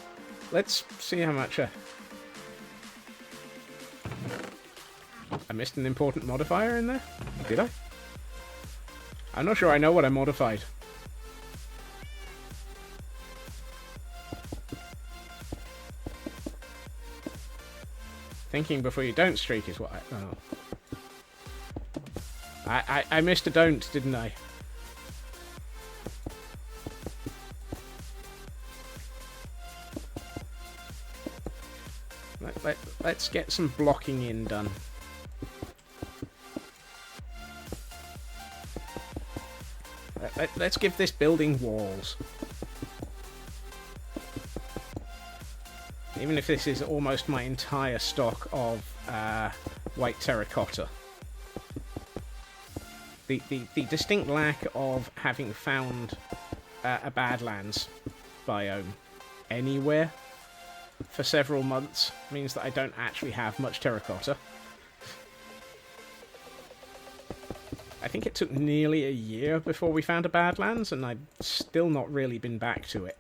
Let's see how much I missed an important modifier in there? Did I? I'm not sure I know what I modified. Thinking before you don't streak is what I... Oh. I missed a don't, didn't I? Let's get some blocking in done. Let's give this building walls. Even if this is almost my entire stock of white terracotta. The distinct lack of having found a Badlands biome anywhere for several months means that I don't actually have much terracotta. I think it took nearly a year before we found a Badlands, and I've still not really been back to it.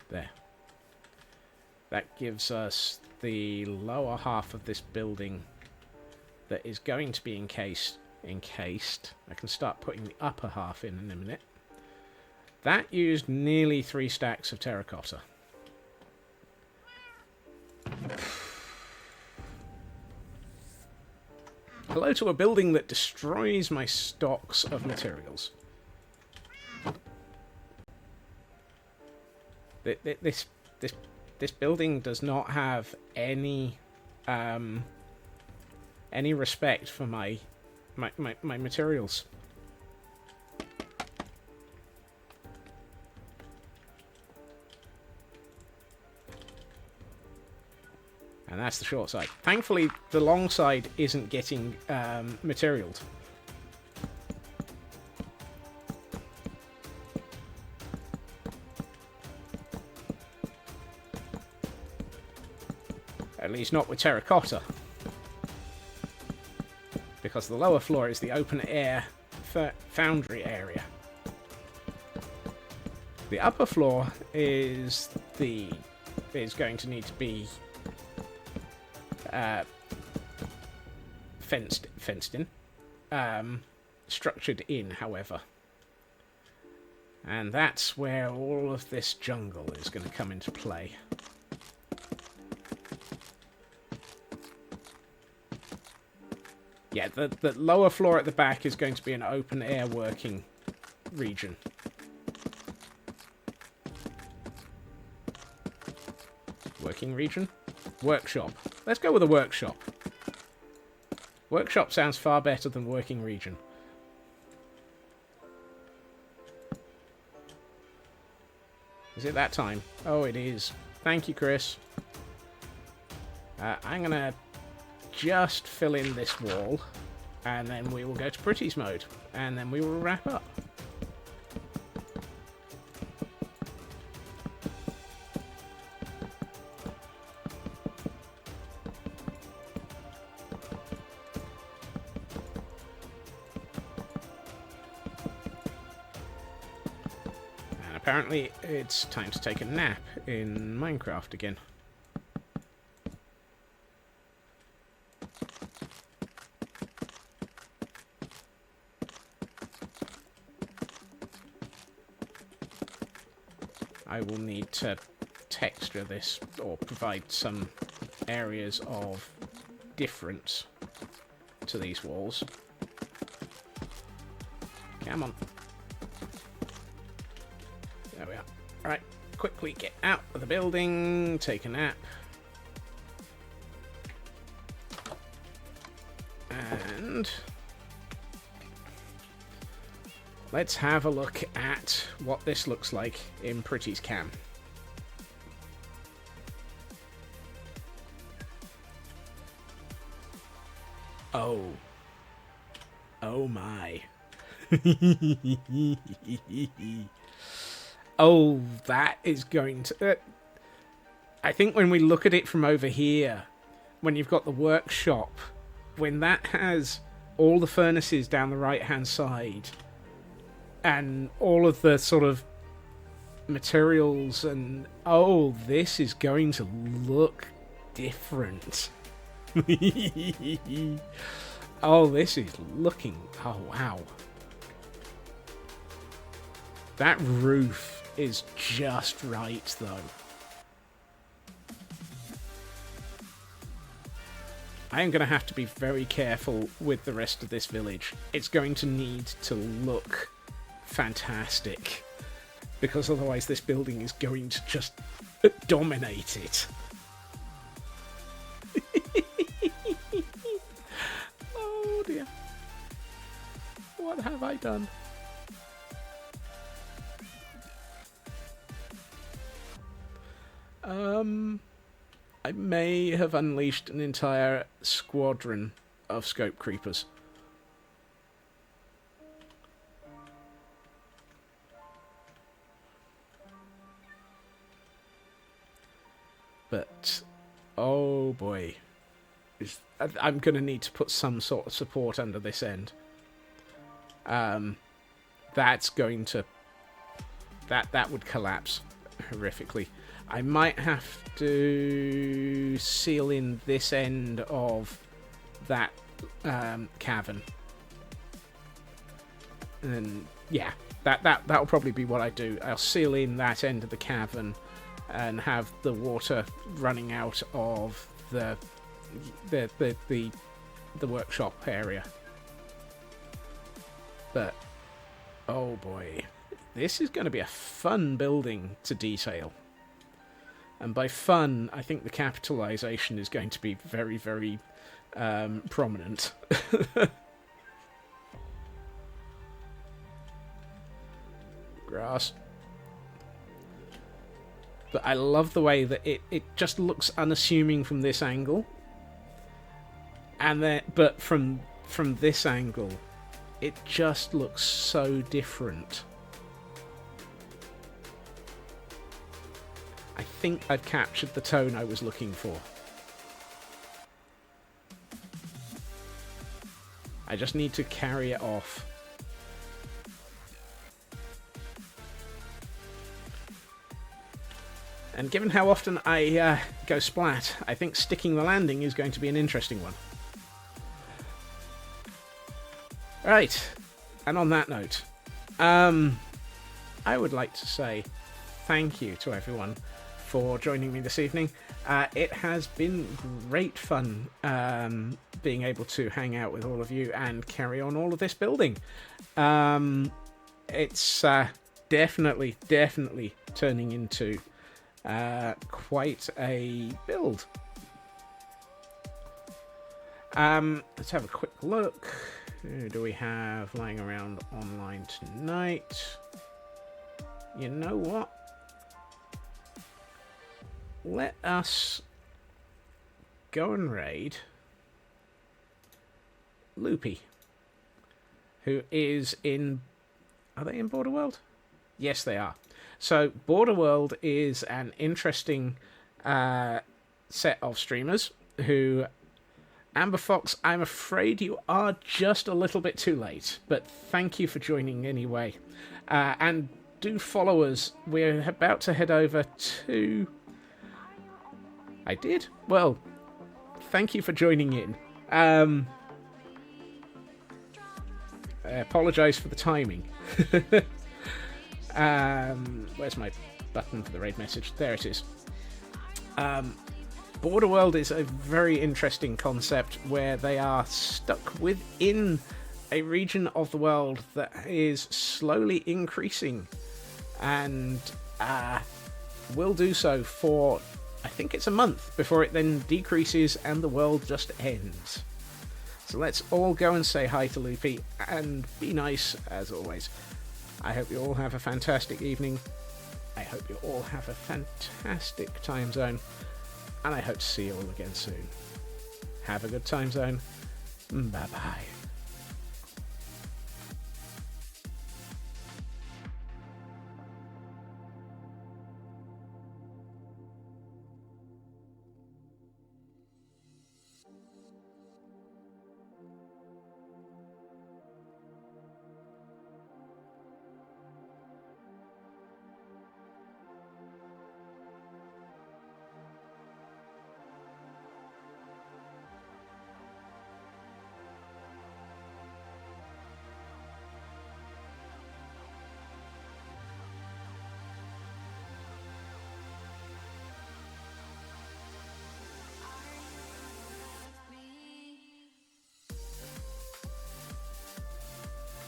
There. That gives us the lower half of this building that is going to be encased. I can start putting the upper half in a minute. That used nearly 3 stacks of terracotta. Hello to a building that destroys my stocks of materials. This building does not have any respect for my materials. And that's the short side. Thankfully, the long side isn't getting materialed. At least not with terracotta. Because the lower floor is the open air foundry area. The upper floor is going to need to be fenced in. Structured in, however. And that's where all of this jungle is going to come into play. Yeah, the lower floor at the back is going to be an open air working region. Working region? Workshop. Let's go with a workshop. Workshop sounds far better than working region. Is it that time? Oh, it is. Thank you, Chris. I'm going to just fill in this wall, and then we will go to Pretty's mode, and then we will wrap up. And apparently it's time to take a nap in Minecraft again. I will need to texture this, or provide some areas of difference to these walls. Come on. There we are. Alright, quickly get out of the building, take a nap. And let's have a look at what this looks like in Pretty's cam. Oh. Oh my. Oh, that is going to... I think when we look at it from over here, when you've got the workshop, when that has all the furnaces down the right-hand side, and all of the sort of materials, and oh, this is going to look different. Oh, this is looking... Oh, wow. That roof is just right, though. I am going to have to be very careful with the rest of this village. It's going to need to look fantastic. because otherwise this building is going to just dominate it. Oh dear. What have I done? I may have unleashed an entire squadron of scope creepers. But, oh boy. I'm going to need to put some sort of support under this end. That's going to... That would collapse horrifically. I might have to seal in this end of that cavern. And yeah, that'll probably be what I do. I'll seal in that end of the cavern and have the water running out of the workshop area. But oh boy, this is going to be a fun building to detail. And by fun, I think the capitalization is going to be very, very prominent. Grass. But I love the way that it just looks unassuming from this angle. And then, but from this angle, it just looks so different. I think I've captured the tone I was looking for. I just need to carry it off. And given how often I go splat, I think sticking the landing is going to be an interesting one. Right, and on that note, I would like to say thank you to everyone for joining me this evening. It has been great fun being able to hang out with all of you and carry on all of this building. It's definitely turning into quite a build. Let's have a quick look. Who do we have lying around online tonight? You know what? Let us go and raid Loopy, who is in... Are they in Border World? Yes, they are. So, Border World is an interesting set of streamers who... Amber Fox, I'm afraid you are just a little bit too late, but thank you for joining anyway. And do follow us. We're about to head over to... I did? Well, thank you for joining in. I apologise for the timing. Where's my button for the raid message? There it is. Border World is a very interesting concept where they are stuck within a region of the world that is slowly increasing and will do so for, I think it's a month, before it then decreases and the world just ends. So let's all go and say hi to Loopy and be nice as always. I hope you all have a fantastic evening. I hope you all have a fantastic time zone. And I hope to see you all again soon. Have a good time zone. Bye-bye.